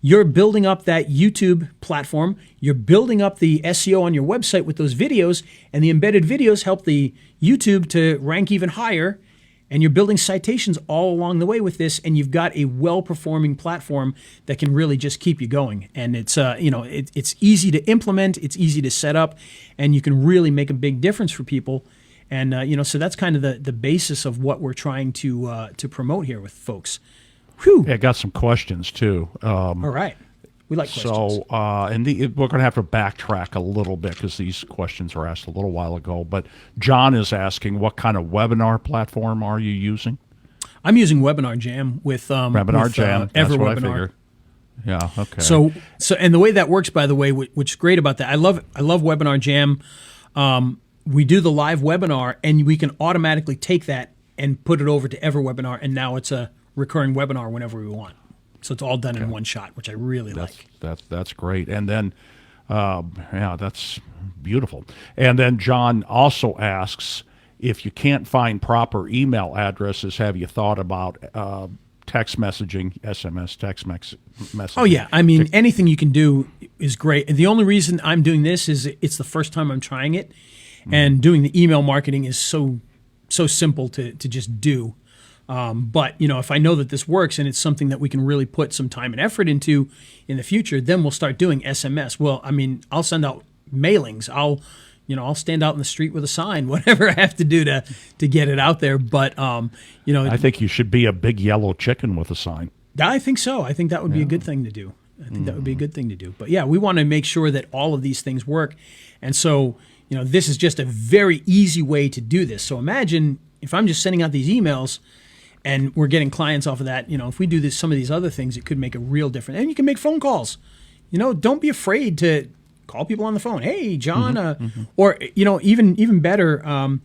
you're building up that YouTube platform. You're building up the SEO on your website with those videos, and the embedded videos help the YouTube to rank even higher. And you're building citations all along the way with this, and you've got a well-performing platform that can really just keep you going. And it's it's easy to implement, it's easy to set up, and you can really make a big difference for people. And so that's kind of the basis of what we're trying to promote here with folks. Whew. Yeah, I got some questions too. All right. We like questions. So, we're going to have to backtrack a little bit because these questions were asked a little while ago. But John is asking, what kind of webinar platform are you using? I'm using Webinar Jam with Jam. That's what I Webinar. figured. Yeah. Okay. So and the way that works, by the way, which is great about that, I love Webinar Jam. We do the live webinar, and we can automatically take that and put it over to EverWebinar, and now it's a recurring webinar whenever we want. So it's all done in one shot, which I really like. That's great. And then, that's beautiful. And then John also asks, if you can't find proper email addresses, have you thought about text messaging, SMS text messaging? Oh, yeah. I mean, anything you can do is great. And the only reason I'm doing this is it's the first time I'm trying it. And doing the email marketing is so simple to just do. But, if I know that this works and it's something that we can really put some time and effort into in the future, then we'll start doing SMS. Well, I mean, I'll send out mailings. I'll stand out in the street with a sign, whatever I have to do to get it out there. But, I think you should be a big yellow chicken with a sign. I think so. I think that would be a good thing to do. But yeah, we want to make sure that all of these things work. And so, this is just a very easy way to do this. So imagine if I'm just sending out these emails and we're getting clients off of that, if we do some of these other things, it could make a real difference. And you can make phone calls. Don't be afraid to call people on the phone. Hey, John, or, even better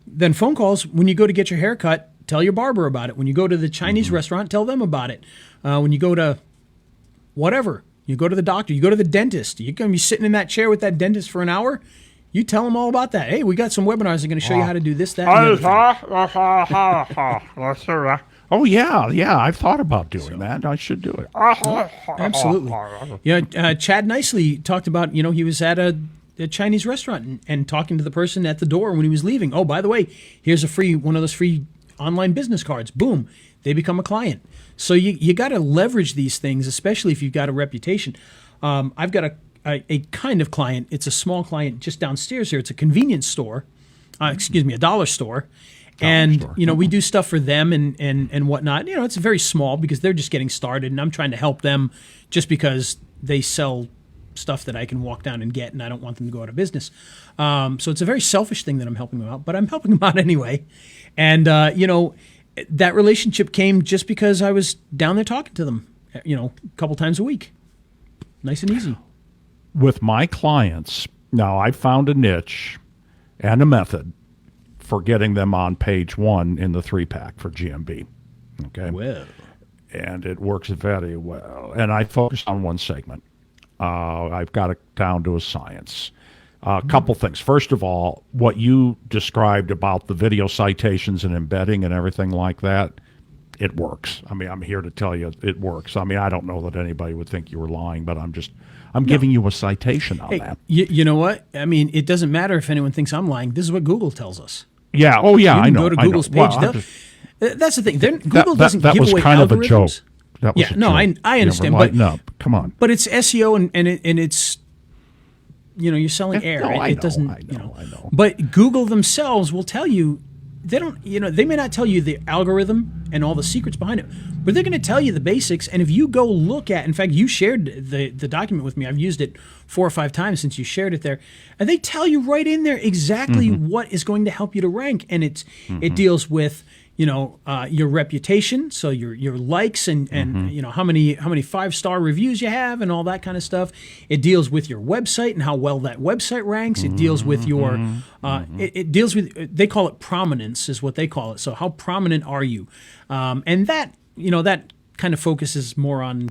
than phone calls, when you go to get your hair cut, tell your barber about it. When you go to the Chinese restaurant, tell them about it. When you go to whatever, you go to the doctor, you go to the dentist, you're going to be sitting in that chair with that dentist for an hour. You tell them all about that. Hey, we got some webinars that are going to show you how to do this, that, and the other thing. Oh yeah. I've thought about doing that. I should do it. Absolutely. Yeah, Chad Nicely talked about, he was at a Chinese restaurant and talking to the person at the door when he was leaving. Oh, by the way, here's one of those free online business cards. Boom, they become a client. So you got to leverage these things, especially if you've got a reputation. I've got a kind of client. It's a small client just downstairs here. It's a convenience store. A dollar store. We do stuff for them and whatnot. It's very small because they're just getting started, and I'm trying to help them just because they sell stuff that I can walk down and get, and I don't want them to go out of business. So it's a very selfish thing that I'm helping them out, but I'm helping them out anyway. And, that relationship came just because I was down there talking to them, a couple times a week. Nice and easy. With my clients, now I found a niche and a method for getting them on page 1 in the 3-pack for GMB. Okay. Well. And it works very well. And I focus on one segment. I've got it down to a science. A couple things. First of all, what you described about the video citations and embedding and everything like that, it works. I mean, I'm here to tell you it works. I mean, I don't know that anybody would think you were lying, but I'm giving you a citation on that. You know what? I mean, it doesn't matter if anyone thinks I'm lying. This is what Google tells us. Yeah. Oh, yeah. I know. Go to Google's page. Well, that's the thing. Google doesn't that give was away kind algorithms. of a joke. That was a joke. I understand. But lighten up. Come on. But it's SEO and it's you're selling air. No, I know. know. But Google themselves will tell you they don't. They may not tell you the algorithm and all the secrets behind it, but they're going to tell you the basics. And if you go look at, in fact, you shared the document with me. I've used it 4 or 5 times since you shared it there, and they tell you right in there exactly what is going to help you to rank. And it deals with your reputation, so your likes and how many 5-star reviews you have and all that kind of stuff. It deals with your website and how well that website ranks. It deals with your it deals with, they call it prominence is what they call it. So how prominent are you? And that that kind of focuses more on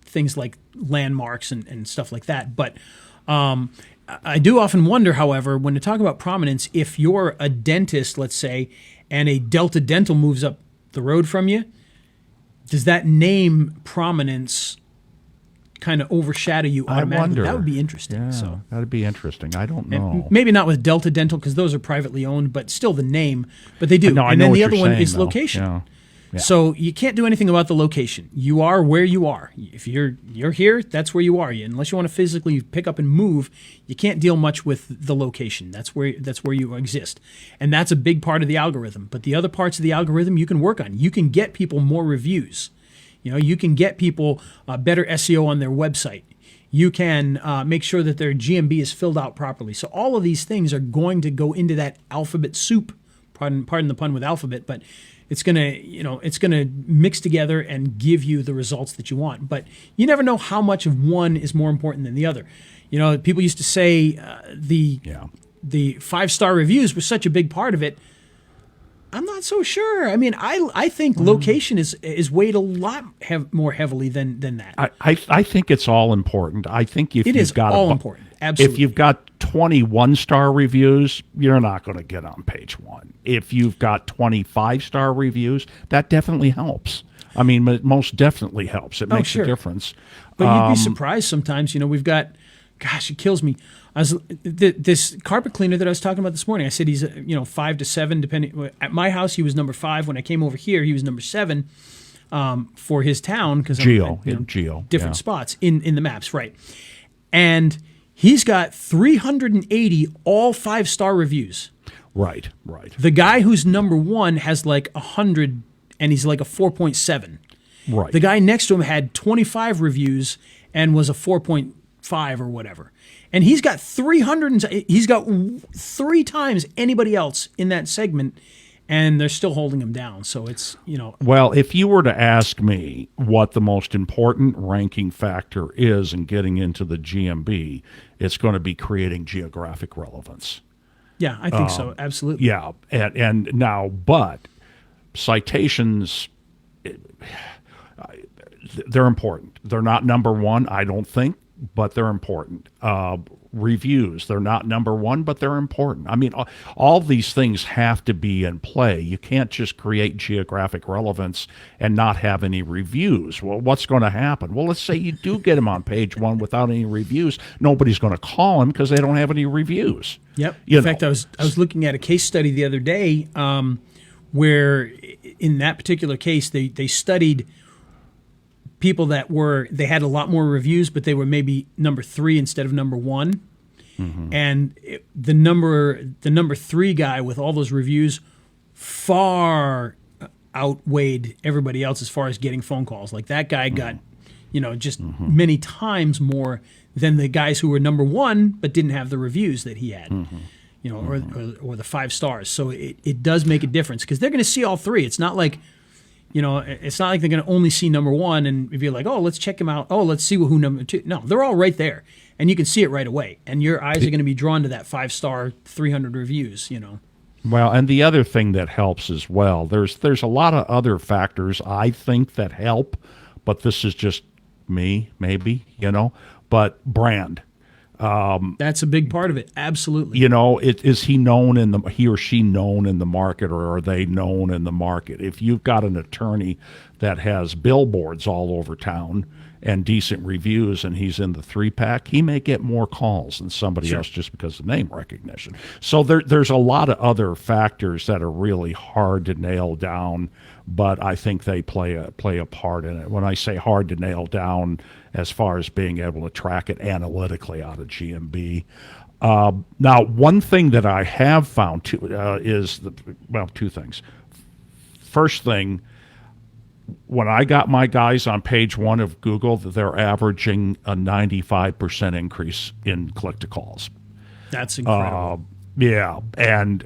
things like landmarks and stuff like that. But I do often wonder, however, when you talk about prominence, if you're a dentist, let's say, and a Delta Dental moves up the road from you, does that name prominence kind of overshadow you automatically? I wonder. That would be interesting. Yeah, so that'd be interesting. I don't know. And maybe not with Delta Dental because those are privately owned, but still the name. But they do. No, and then the other one is location. Yeah. Yeah. So you can't do anything about the location. You are where you are. If you're here, that's where you are. Unless you want to physically pick up and move, you can't deal much with the location. That's where you exist. And that's a big part of the algorithm. But the other parts of the algorithm you can work on. You can get people more reviews. You can get people better SEO on their website. You can make sure that their GMB is filled out properly. So all of these things are going to go into that alphabet soup. Pardon the pun with alphabet, but it's gonna mix together and give you the results that you want. But you never know how much of one is more important than the other. People used to say the 5-star reviews were such a big part of it. I'm not so sure. I mean, I think location is weighed a lot more heavily than that. I think it's all important. I think if it is all important. Absolutely. If you've got 21-star reviews, you're not going to get on page 1. If you've got 25-star reviews, that definitely helps. I mean, it most definitely helps. It makes a difference. But you'd be surprised sometimes. We've got, gosh, it kills me. This carpet cleaner that I was talking about this morning, I said he's 5 to 7, depending. At my house, he was number 5. When I came over here, he was number 7 for his town because different spots in the maps, right? And he's got 380 all 5-star reviews. Right. The guy who's number 1 has like 100, and he's like a 4.7. Right. The guy next to him had 25 reviews and was a 4.5 or whatever. And he's got 300. He's got 3 times anybody else in that segment, and they're still holding him down. So it's Well, if you were to ask me what the most important ranking factor is in getting into the GMB, it's going to be creating geographic relevance. Yeah, I think so. Absolutely. Yeah, and now, but citations, they're important. They're not number 1, I don't think. but they're important. Reviews, they're not number one, but they're important. I mean, all these things have to be in play. You can't just create geographic relevance and not have any reviews. Well, what's going to happen? Well, let's say you do get them on page one without any reviews. Nobody's going to call them because they don't have any reviews. Yep. In fact, I was looking at a case study the other day where in that particular case, they studied people that they had a lot more reviews, but they were maybe number 3 instead of number 1. Mm-hmm. And the number 3 guy with all those reviews far outweighed everybody else as far as getting phone calls. Like that guy got, just many times more than the guys who were number 1 but didn't have the reviews that he had. Or the 5 stars. So it does make a difference because they're going to see all 3. It's not like it's not like they're going to only see number 1 and if you're like, oh, let's check him out. Oh, let's see who number 2. No, they're all right there. And you can see it right away. And your eyes are going to be drawn to that 5-star, 300 reviews, Well, and the other thing that helps as well, there's a lot of other factors I think that help, but this is just me, maybe, but brand. That's a big part of it. Absolutely. Is he or she known in the market, or are they known in the market? If you've got an attorney that has billboards all over town and decent reviews and he's in the 3-pack, he may get more calls than somebody else just because of name recognition. So there's a lot of other factors that are really hard to nail down, but I think they play a part in it. When I say hard to nail down, as far as being able to track it analytically out of GMB. Now, one thing that I have found is two things. First thing, when I got my guys on page 1 of Google, they're averaging a 95% increase in click-to-calls. That's incredible. Yeah, and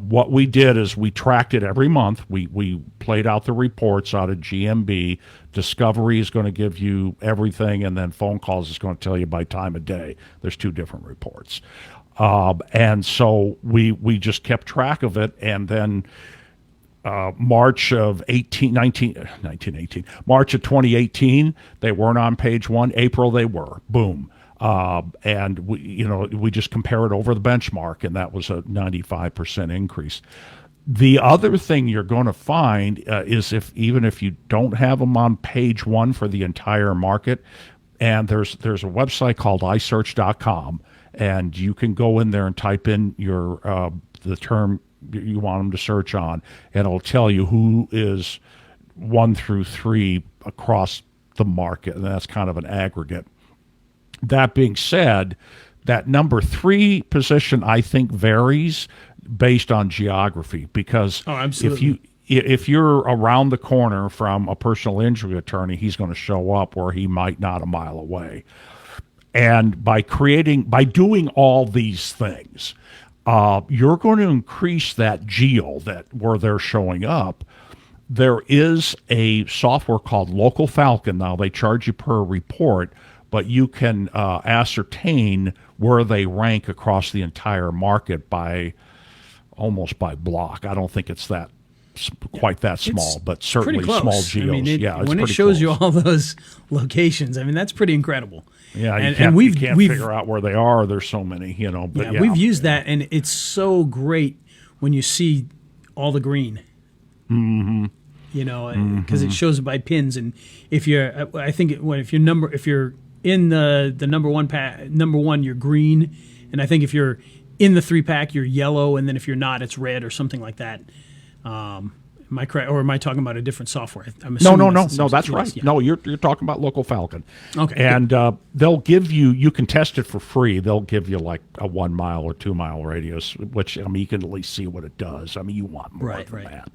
what we did is we tracked it every month. We played out the reports out of GMB. Discovery is going to give you everything, and then phone calls is going to tell you by time of day. There's 2 different reports. And so we just kept track of it, and then March of 1918, March of 2018, they weren't on page 1. April, they were. Boom. And we just compare it over the benchmark, and that was a 95% increase. The other thing you're going to find is even if you don't have them on page 1 for the entire market, and there's a website called iSearch.com, and you can go in there and type in the term you want them to search on, and it'll tell you who is 1 through 3 across the market, and that's kind of an aggregate. That being said, that number 3 position, I think, varies based on geography, because if you're around the corner from a personal injury attorney, he's going to show up where he might not a mile away. And by doing all these things, you're going to increase that geo where they're showing up. There is a software called Local Falcon. Now, they charge you per report, but you can ascertain where they rank across the entire market almost by block. I don't think it's quite that small, but certainly small geos. When it shows you all those locations, that's pretty incredible. Yeah, you can't figure out where they are. There's so many, But we've used that, and it's so great when you see all the green. Mm-hmm. Because it shows it by pins, and if you're in the number one, you're green, and I think if you're in the 3-pack, you're yellow, and then if you're not, it's red or something like that. Am I correct, or am I talking about a different software? No, that's right. Yeah. No, you're talking about Local Falcon. Okay. And they'll give you can test it for free. They'll give you like a 1 mile or 2 mile radius, which you can at least see what it does. You want more than that,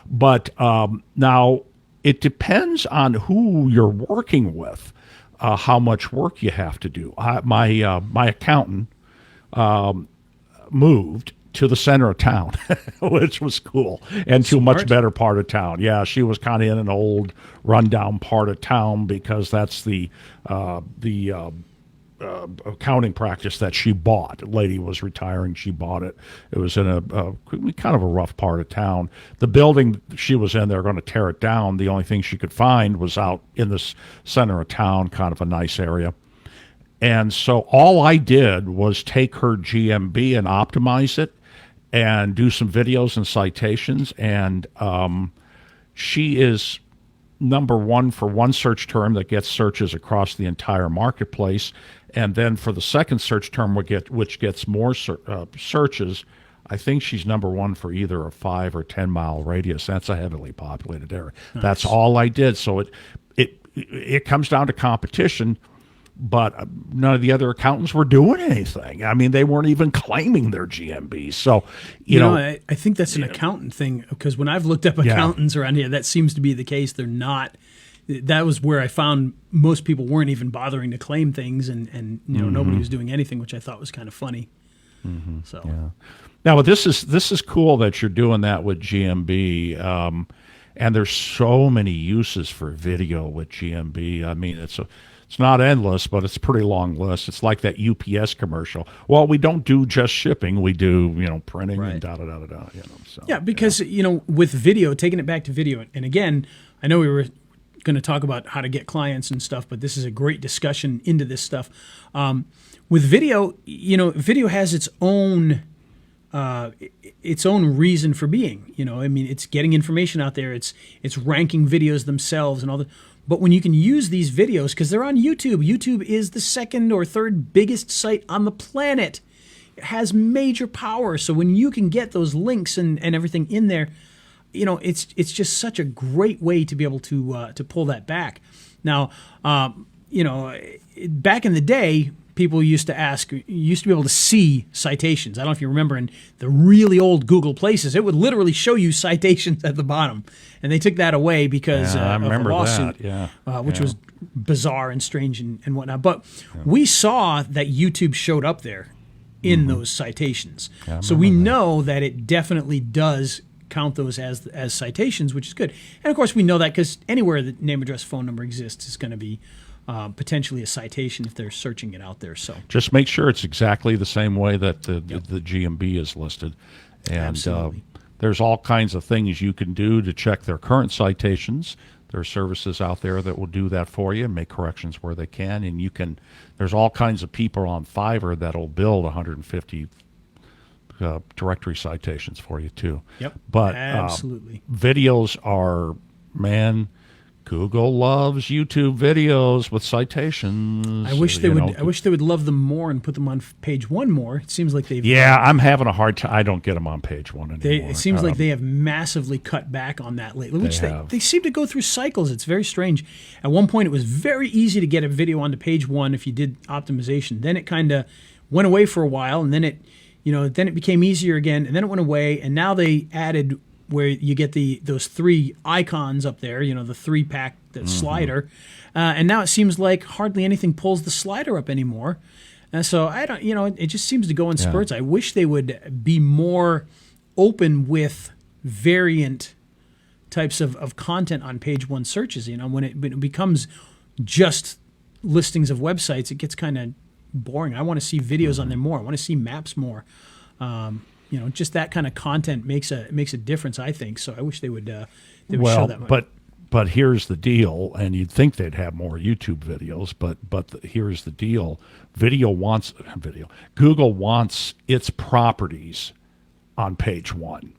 but now it depends on who you're working with, how much work you have to do. My accountant moved to the center of town, which was cool, and to a much better part of town. Yeah, she was kind of in an old, rundown part of town because that's the accounting practice that she bought. A lady was retiring, she bought it. It was in a kind of a rough part of town. The building she was in, they were going to tear it down. The only thing she could find was out in the center of town, kind of a nice area. And so all I did was take her GMB and optimize it and do some videos and citations. And she is number one for one search term that gets searches across the entire marketplace. And then for the second search term, which gets more searches, I think she's number one for either a 5 or 10 mile radius. That's a heavily populated area. Nice. That's all I did. So it comes down to competition. But none of the other accountants were doing anything. I mean, they weren't even claiming their GMB. So, you know, I think that's an accountant thing, because when I've looked up accountants around here, that seems to be the case. They're not. That was where I found most people weren't even bothering to claim things, and nobody was doing anything, which I thought was kind of funny. Mm-hmm. So, now, but this is cool that you're doing that with GMB. And there's so many uses for video with GMB. I mean, it's not endless, but it's a pretty long list. It's like that UPS commercial. Well, we don't do just shipping. We do, printing and da-da-da-da-da. So, yeah, because, with video, taking it back to video, and again, I know we were going to talk about how to get clients and stuff, but this is a great discussion into this stuff. With video, video has its own reason for being. I mean, it's getting information out there. It's ranking videos themselves and all that. But when you can use these videos, because they're on YouTube, YouTube is the second or third biggest site on the planet. It has major power. So when you can get those links and everything in there, it's just such a great way to be able to pull that back. Now, back in the day, people used to be able to see citations. I don't know if you remember in the really old Google Places, it would literally show you citations at the bottom. And they took that away because I remember of a lawsuit, which was bizarre and strange and whatnot. But we saw that YouTube showed up there in those citations. So we know that it definitely does count those as citations, which is good. And, of course, we know that because anywhere the name, address, phone number exists is going to be potentially a citation if they're searching it out there. So just make sure it's exactly the same way that the GMB is listed. And there's all kinds of things you can do to check their current citations. There are services out there that will do that for you and make corrections where they can. And there's all kinds of people on Fiverr that'll build 150 directory citations for you too. Yep. But absolutely. Videos are, Google loves YouTube videos with citations. I wish they would. I wish they would love them more and put them on page one more. It seems like they've. Yeah, I'm having a hard time. I don't get them on page one anymore. It seems like they have massively cut back on that lately. Which they seem to go through cycles. It's very strange. At one point, it was very easy to get a video onto page one if you did optimization. Then it kind of went away for a while, and then it became easier again, and then it went away, and now they added where you get those three icons up there, the 3-pack, slider. And now it seems like hardly anything pulls the slider up anymore. So I don't, it just seems to go in spurts. I wish they would be more open with variant types of content on page one searches. When it becomes just listings of websites, it gets kind of boring. I want to see videos on there more. I want to see maps more. Just that kind of content makes a difference, I think. So I wish they would show that much. But here's the deal, and you'd think they'd have more YouTube videos, but here's the deal. Google wants its properties on page one.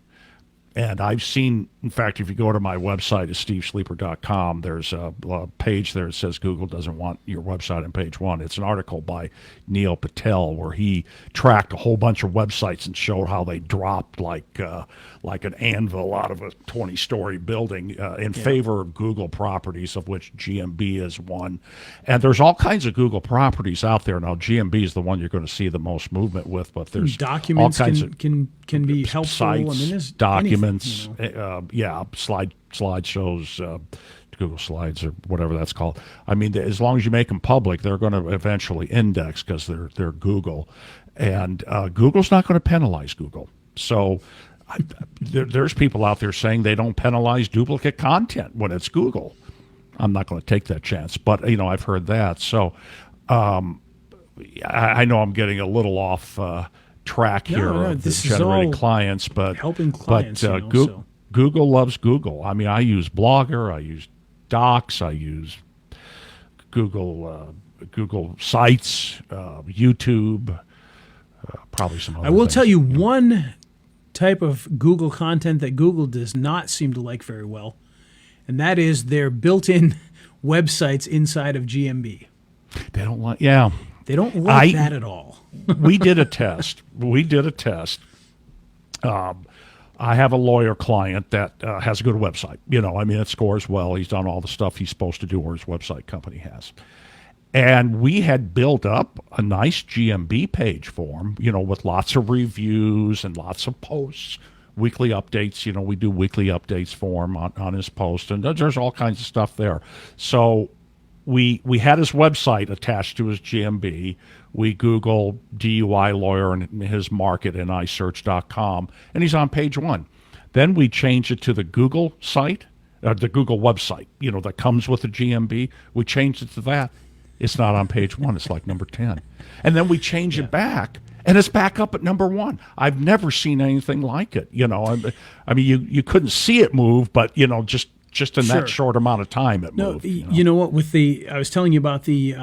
And I've seen, in fact, if you go to my website, stevesleeper.com, there's a page there that says Google doesn't want your website on page one. It's an article by Neil Patel where he tracked a whole bunch of websites and showed how they dropped like an anvil out of a 20-story building in favor of Google properties, of which GMB is one. And there's all kinds of Google properties out there. Now, GMB is the one you're going to see the most movement with, but there's documents all kinds can be helpful. Sites, there's documents, slideshows, Google Slides or whatever that's called. I mean, as long as you make them public, they're going to eventually index because they're Google, and Google's not going to penalize Google. So there's people out there saying they don't penalize duplicate content when it's Google. I'm not going to take that chance, but I've heard that. So I know I'm getting a little off track here of generating clients, but helping clients. But Google loves Google. I mean, I use Blogger, I use Docs, I use Google Google Sites, YouTube, probably some other I will things. tell you one type of Google content that Google does not seem to like very well, and that is their built-in websites inside of GMB. They don't like, yeah. They don't like that at all. We did a test. I have a lawyer client that has a good website. It scores well. He's done all the stuff he's supposed to do, or his website company has. And we had built up a nice GMB page for him, with lots of reviews and lots of posts, weekly updates. We do weekly updates for him on his post, and there's all kinds of stuff there. So we had his website attached to his GMB. We Google DUI lawyer and his market in iSearch.com, and he's on page 1. Then we changed it to the Google site, the Google website, that comes with the GMB. We changed it to that. It's not on page 1. It's like number 10. And then we change it back, and it's back up at number 1. I've never seen anything like it. You couldn't see it move, but, just in Sure. that short amount of time it moved. You know what? I was telling you about the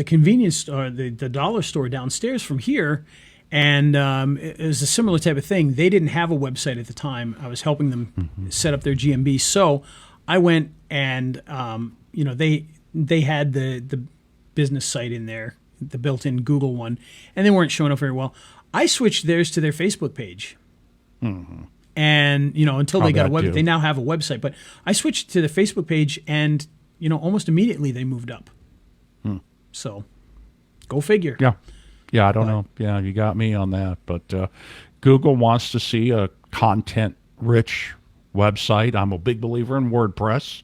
convenience store, the dollar store downstairs from here, and it was a similar type of thing. They didn't have a website at the time. I was helping them set up their GMB, so I went and they had the business site in there, the built-in Google one, and they weren't showing up very well. I switched theirs to their Facebook page. Mm-hmm. And, until they got a web, they now have a website. But I switched to the Facebook page, and, almost immediately they moved up. So, go figure. Yeah, I don't know. Yeah, you got me on that. But Google wants to see a content-rich website. I'm a big believer in WordPress.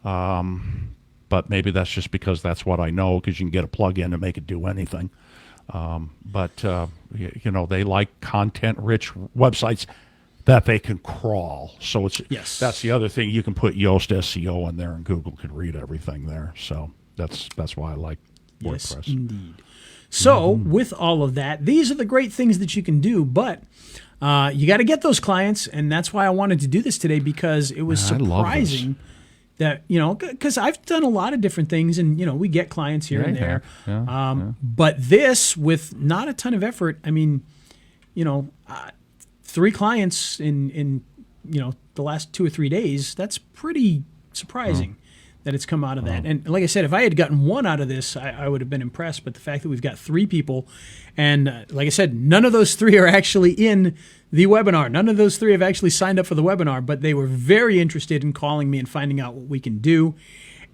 But maybe that's just because that's what I know, because you can get a plug-in and make it do anything. But they like content-rich websites that they can crawl. So that's the other thing. You can put Yoast SEO in there, and Google can read everything there. So that's why I like WordPress. Yes, indeed. So with all of that, these are the great things that you can do, but you got to get those clients, and that's why I wanted to do this today, because it was surprising that, because I've done a lot of different things, and, we get clients here and there. But this, with not a ton of effort, 3 clients in the last 2 or 3 days, that's pretty surprising that it's come out of that. And like I said, if I had gotten 1 out of this, I would have been impressed. But the fact that we've got 3 people, and like I said, none of those 3 are actually in the webinar. None of those 3 have actually signed up for the webinar, but they were very interested in calling me and finding out what we can do.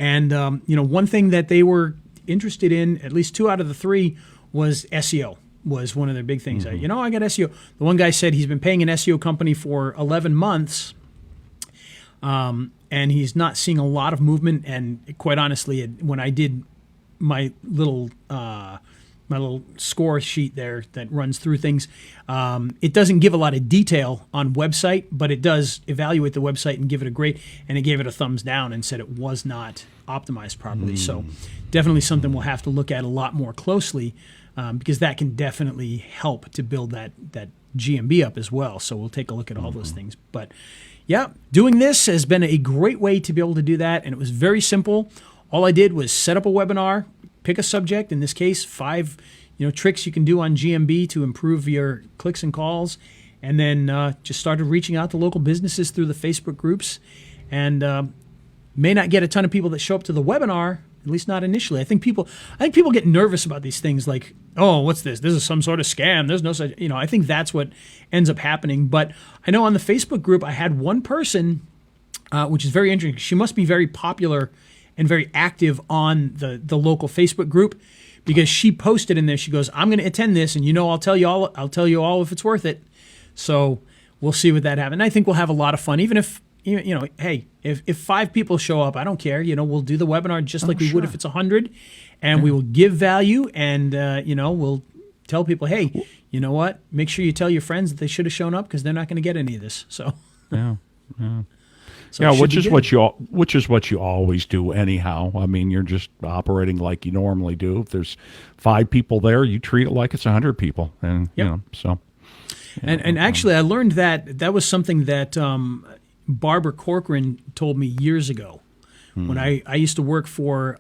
And, one thing that they were interested in, at least 2 out of the 3, was SEO. Was one of their big things. I got SEO. The one guy said he's been paying an SEO company for 11 months, and he's not seeing a lot of movement. And quite honestly, when I did my little score sheet there that runs through things, it doesn't give a lot of detail on website, but it does evaluate the website and give it a grade. And it gave it a thumbs down and said it was not optimized properly. So definitely something we'll have to look at a lot more closely. Because that can definitely help to build that GMB up as well. So we'll take a look at all those things. But yeah, doing this has been a great way to be able to do that. And it was very simple. All I did was set up a webinar, pick a subject, in this case, 5 tricks you can do on GMB to improve your clicks and calls. And then just started reaching out to local businesses through the Facebook groups. And may not get a ton of people that show up to the webinar, at least not initially. I think people get nervous about these things, like, oh, what's this? This is some sort of scam. There's no such, I think that's what ends up happening. But I know on the Facebook group, I had one person, which is very interesting. She must be very popular and very active on the local Facebook group, because she posted in there. She goes, "I'm going to attend this, and I'll tell you all if it's worth it." So we'll see what that happens. And I think we'll have a lot of fun, even if. Hey, if 5 people show up, I don't care. We'll do the webinar just like we would if it's 100, and we will give value, and we'll tell people, hey, you know what? Make sure you tell your friends that they should have shown up, because they're not going to get any of this. So which is what you always do anyhow. You're just operating like you normally do. If there's 5 people there, you treat it like it's 100 people, and so. And actually, I learned that was something that. Barbara Corcoran told me years ago when I used to work for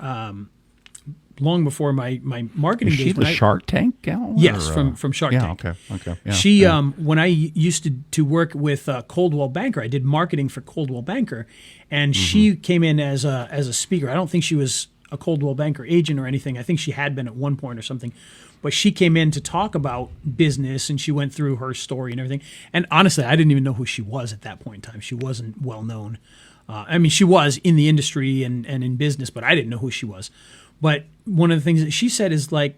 long before my marketing Is she days. the Shark Tank gal? Yes, or, from Shark yeah, Tank. Okay. Yeah, She, yeah. when I used to work with Coldwell Banker, I did marketing for Coldwell Banker, and she came in as a speaker. I don't think she was a Coldwell Banker agent or anything. I think she had been at one point or something, but she came in to talk about business, and she went through her story and everything. And honestly, I didn't even know who she was at that point in time. She wasn't well known. I mean, she was in the industry and in business, but I didn't know who she was. But one of the things that she said is like,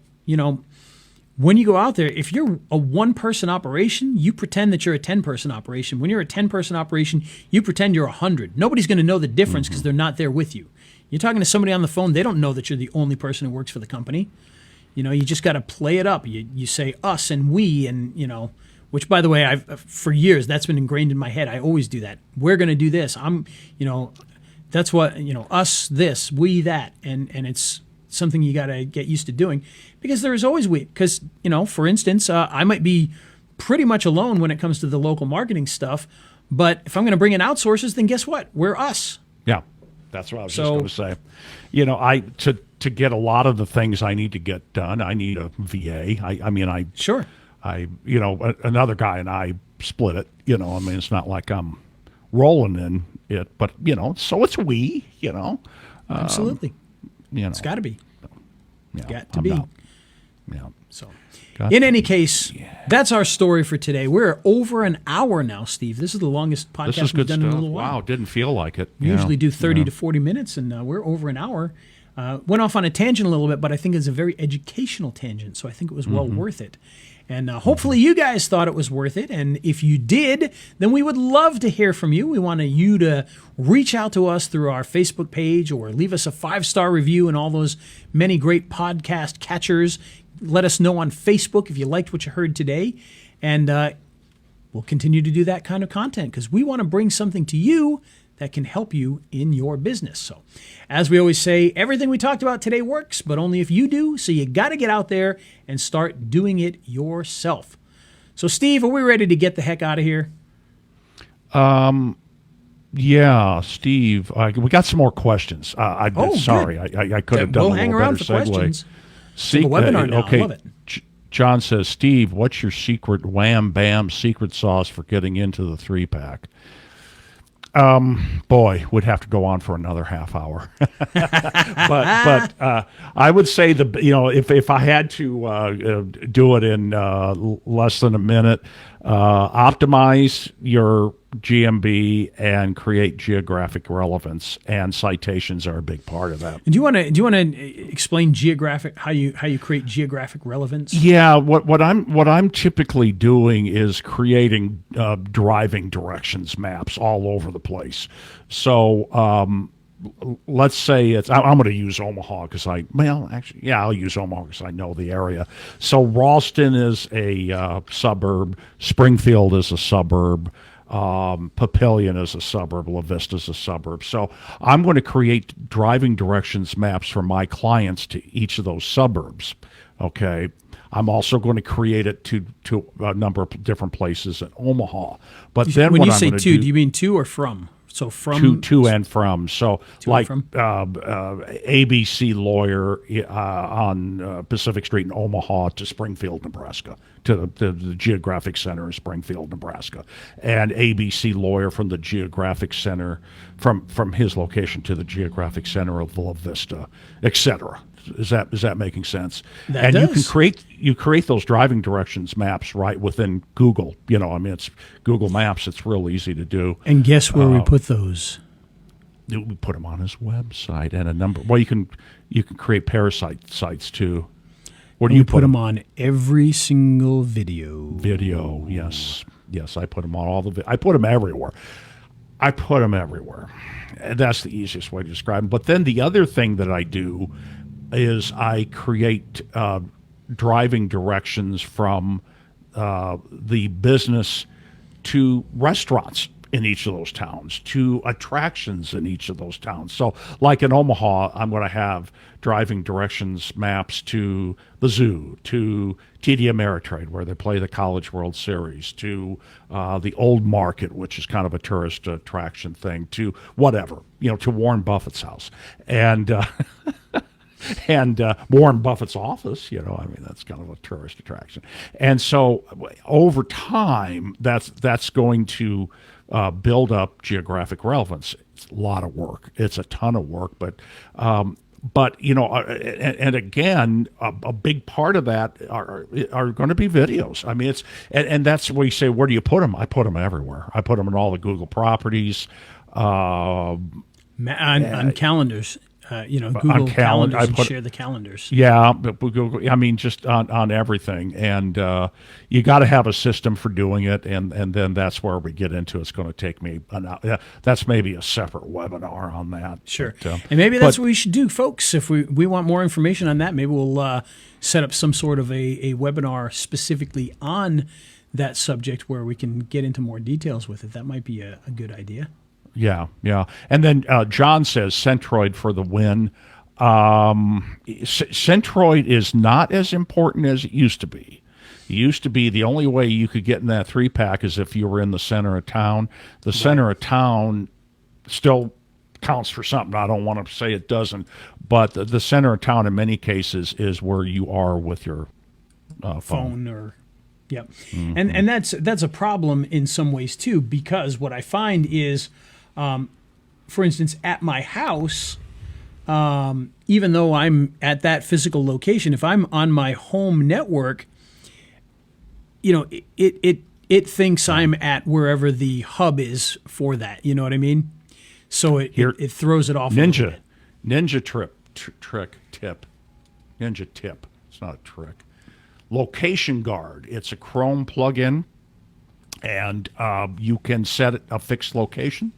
when you go out there, if you're a one-person operation, you pretend that you're a 10-person operation. When you're a 10-person operation, you pretend you're 100. Nobody's going to know the difference because they're not there with you. You're talking to somebody on the phone, they don't know that you're the only person who works for the company. You just got to play it up. You say us and we and, which, by the way, I've for years, that's been ingrained in my head. I always do that. We're going to do this. That's what, us, this, we, that. And it's something you got to get used to doing because there is always we. Because, for instance, I might be pretty much alone when it comes to the local marketing stuff. But if I'm going to bring in outsources, then guess what? We're us. Yeah, that's what I was just going to say. To get a lot of the things I need to get done, I need a VA. Sure. Another guy and I split it. It's not like I'm rolling in it, but so it's we. Absolutely. It's got to be. Yeah, Got to be. Yeah. So, Got in to any be. case, that's our story for today. We're over an hour now, Steve. This is the longest This podcast is good we've done stuff. in a little while. Wow, didn't feel like it. We usually do 30 to 40 minutes, and we're over an hour. Went off on a tangent a little bit, but I think it's a very educational tangent, so I think it was well worth it. And hopefully you guys thought it was worth it. And if you did, then we would love to hear from you. We want you to reach out to us through our Facebook page or leave us a 5-star review and all those many great podcast catchers. Let us know on Facebook if you liked what you heard today. And we'll continue to do that kind of content because we want to bring something to you that can help you in your business. So, as we always say, everything we talked about today works, but only if you do. So you got to get out there and start doing it yourself. So, Steve, are we ready to get the heck out of here? Yeah, Steve. We got some more questions. Sorry, good. I could have done We'll a hang little around better for segue. questions. It's a webinar now. Okay. I love it. John says, Steve, what's your secret wham bam secret sauce for getting into the 3-pack? Boy, would have to go on for another half hour. but I would say if I had to do it in less than a minute, optimize your GMB and create geographic relevance, and citations are a big part of that. And do you want to explain how you create geographic relevance? Yeah, what I'm typically doing is creating driving directions maps all over the place. So let's say I'm going to use Omaha because I'll use Omaha because I know the area. So Ralston is a suburb, Springfield is a suburb. Papillion is a suburb, La Vista is a suburb. So I'm going to create driving directions maps for my clients to each of those suburbs. Okay. I'm also going to create it to a number of different places in Omaha. But then when what you I'm say going to, to do you mean to or from? So from to and from. So like from. ABC Lawyer on Pacific Street in Omaha to Springfield, Nebraska, to the geographic center in Springfield, Nebraska, and ABC Lawyer from the geographic center from his location to the geographic center of La Vista, etc. Is that making sense? That does. You create those driving directions maps right within Google. It's Google Maps. It's real easy to do. And guess where we put those? We put them on his website and a number. Well, you can create parasite sites too. Where do you put them on? Every single video. Video, yes. I put them on all the. I put them everywhere. And that's the easiest way to describe them. But then the other thing that I do is I create driving directions from the business to restaurants in each of those towns, to attractions in each of those towns. So like in Omaha, I'm going to have driving directions maps to the zoo, to TD Ameritrade, where they play the College World Series, to the Old Market, which is kind of a tourist attraction thing, to whatever, to Warren Buffett's house. And and Warren Buffett's office. I mean, that's kind of a tourist attraction. And so over time, that's going to build up geographic relevance. It's a lot of work. It's a ton of work, but and again, a big part of that are going to be videos. I mean, and that's where you say, where do you put them? I put them everywhere. I put them in all the Google properties, on calendars. Google on calendars and share the calendars. Yeah, but Google. I mean, just on everything, and you got to have a system for doing it, and then that's where we get into. It's going to take me that's maybe a separate webinar on that. Sure, and maybe that's what we should do, folks. If we want more information on that, maybe we'll set up some sort of a webinar specifically on that subject where we can get into more details with it. That might be a good idea. Yeah. And then John says Centroid for the win. Centroid is not as important as it used to be. It used to be the only way you could get in that 3-pack is if you were in the center of town. The center of town still counts for something. I don't want to say it doesn't, but the center of town in many cases is where you are with your phone. Or yep. Mm-hmm. And that's a problem in some ways too, because what I find is for instance, at my house, even though I'm at that physical location, if I'm on my home network, it thinks I'm at wherever the hub is for that. You know what I mean? So it throws it off. Ninja tip. It's not a trick. Location Guard. It's a Chrome plugin, and you can set a fixed location.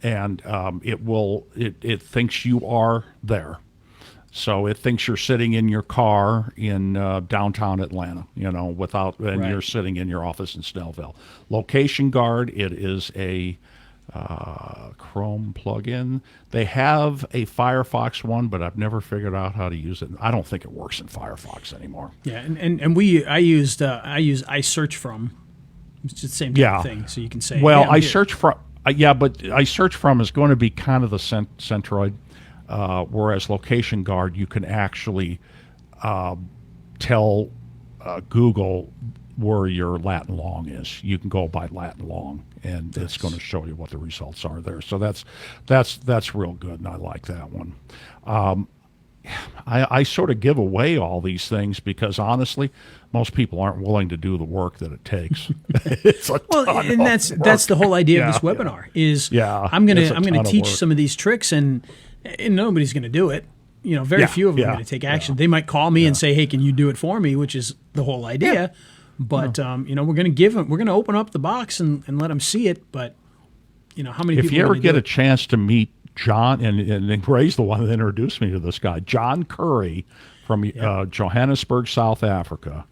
And it thinks you are there. So it thinks you're sitting in your car in downtown Atlanta, you're sitting in your office in Snellville. Location Guard, it is a Chrome plugin. They have a Firefox one, but I've never figured out how to use it. I don't think it works in Firefox anymore. Yeah, and I use iSearch It's the same type of thing. So you can say, well, iSearch from. But iSearch from is going to be kind of the Centroid, whereas Location Guard, you can actually tell Google where your Latin long is. You can go by Latin long, and it's going to show you what the results are there. So that's real good, and I like that one. I sort of give away all these things because honestly, most people aren't willing to do the work that it takes. That's the whole idea of this webinar. I'm gonna teach some of these tricks, and nobody's gonna do it. Very few of them are gonna take action. They might call me and say, "Hey, can you do it for me?" Which is the whole idea. Yeah. But we're gonna open up the box and let them see it. But how many? If people you ever get a chance to meet John, and Ray's the one that introduced me to this guy, John Curry from Johannesburg, South Africa.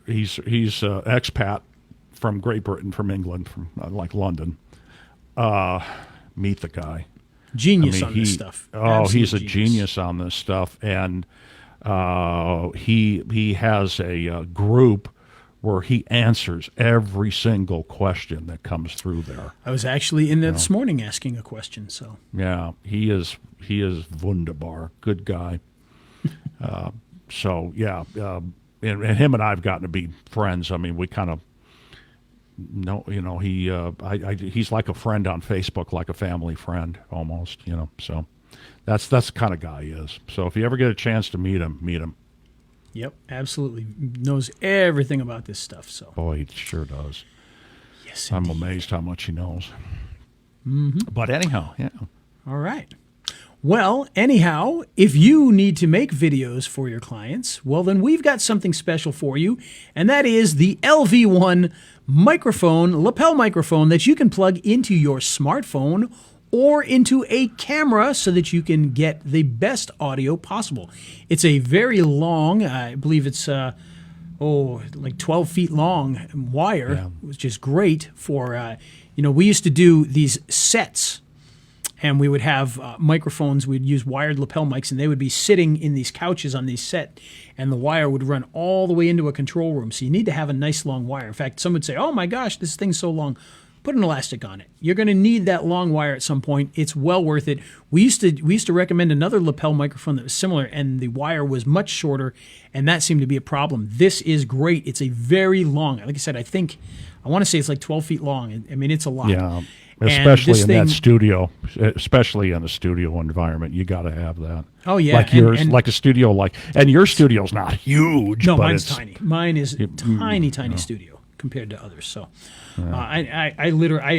He's expat from Great Britain, from England, from like London. Meet the guy. Genius on this stuff. He's a genius on this stuff, and he has a group where he answers every single question that comes through there. I was actually in there this morning asking a question. So yeah, he is wunderbar, good guy. And him and I have gotten to be friends. I mean, we kind of know, he's like a friend on Facebook, like a family friend almost. So that's the kind of guy he is. So if you ever get a chance to meet him. Yep, absolutely. Knows everything about this stuff. So boy, he sure does. Yes, I'm indeed. amazed how much he knows. Mm-hmm. But anyhow, yeah. All right. Well, anyhow, if you need to make videos for your clients, well, then we've got something special for you, and that is the LV1 microphone, lapel microphone that you can plug into your smartphone or into a camera so that you can get the best audio possible. It's a very long, I believe it's like 12 feet long wire, which is great for, we used to do these sets, and we would have microphones. We'd use wired lapel mics, and they would be sitting in these couches on these set, and the wire would run all the way into a control room. So you need to have a nice long wire. In fact, some would say, oh my gosh, this thing's so long. put an elastic on it. You're going to need that long wire at some point. It's well worth it. We used to recommend another lapel microphone that was similar, and the wire was much shorter, and that seemed to be a problem. This is great. It's a very long, like I said, I want to say it's like 12 feet long. I mean, it's a lot. Yeah, especially in that studio, especially in a studio environment, you got to have that. Oh yeah, like yours, like a studio, and your studio's not huge. No, but mine's tiny. Mine is tiny studio compared to others. So, I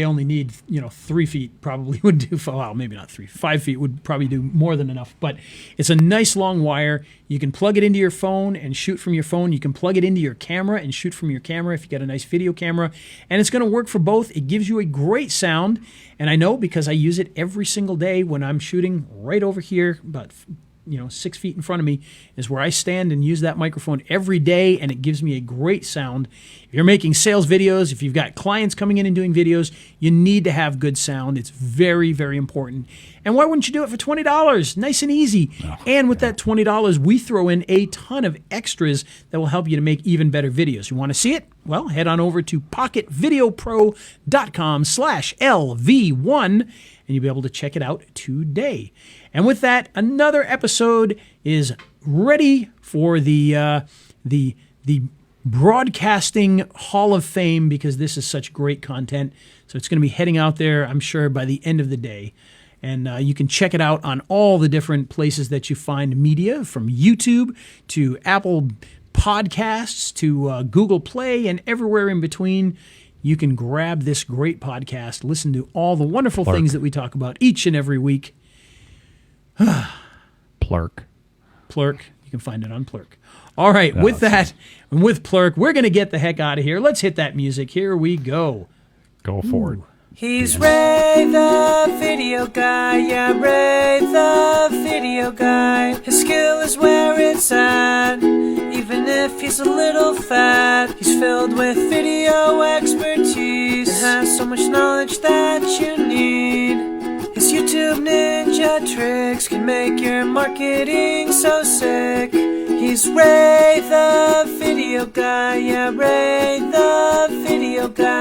only need 3 feet probably would do. Well, maybe not 3, 5 feet would probably do more than enough. But it's a nice long wire. You can plug it into your phone and shoot from your phone. You can plug it into your camera and shoot from your camera if you got a nice video camera. And it's going to work for both. It gives you a great sound. And I know because I use it every single day when I'm shooting right over here, about 6 feet in front of me is where I stand and use that microphone every day, and it gives me a great sound. If you're making sales videos, if you've got clients coming in and doing videos, you need to have good sound. It's very, very important. And why wouldn't you do it for $20? Nice and easy. And with that $20, we throw in a ton of extras that will help you to make even better videos. You want to see it? Well, head on over to pocketvideopro.com/LV1, and you'll be able to check it out today. And with that, another episode is ready for the Broadcasting Hall of Fame, because this is such great content. So it's going to be heading out there, I'm sure, by the end of the day. And you can check it out on all the different places that you find media, from YouTube to Apple Podcasts to Google Play and everywhere in between. You can grab this great podcast, listen to all the wonderful things that we talk about each and every week. Plurk. You can find it on Plurk. All right, with that, and with Plurk, we're going to get the heck out of here. Let's hit that music. Here we go. Go forward. He's Ray the video guy, yeah, Ray the video guy. His skill is where it's at, even if he's a little fat. He's filled with video expertise and has so much knowledge that you need. His YouTube ninja tricks can make your marketing so sick. He's Ray the video guy, yeah, Ray the video guy.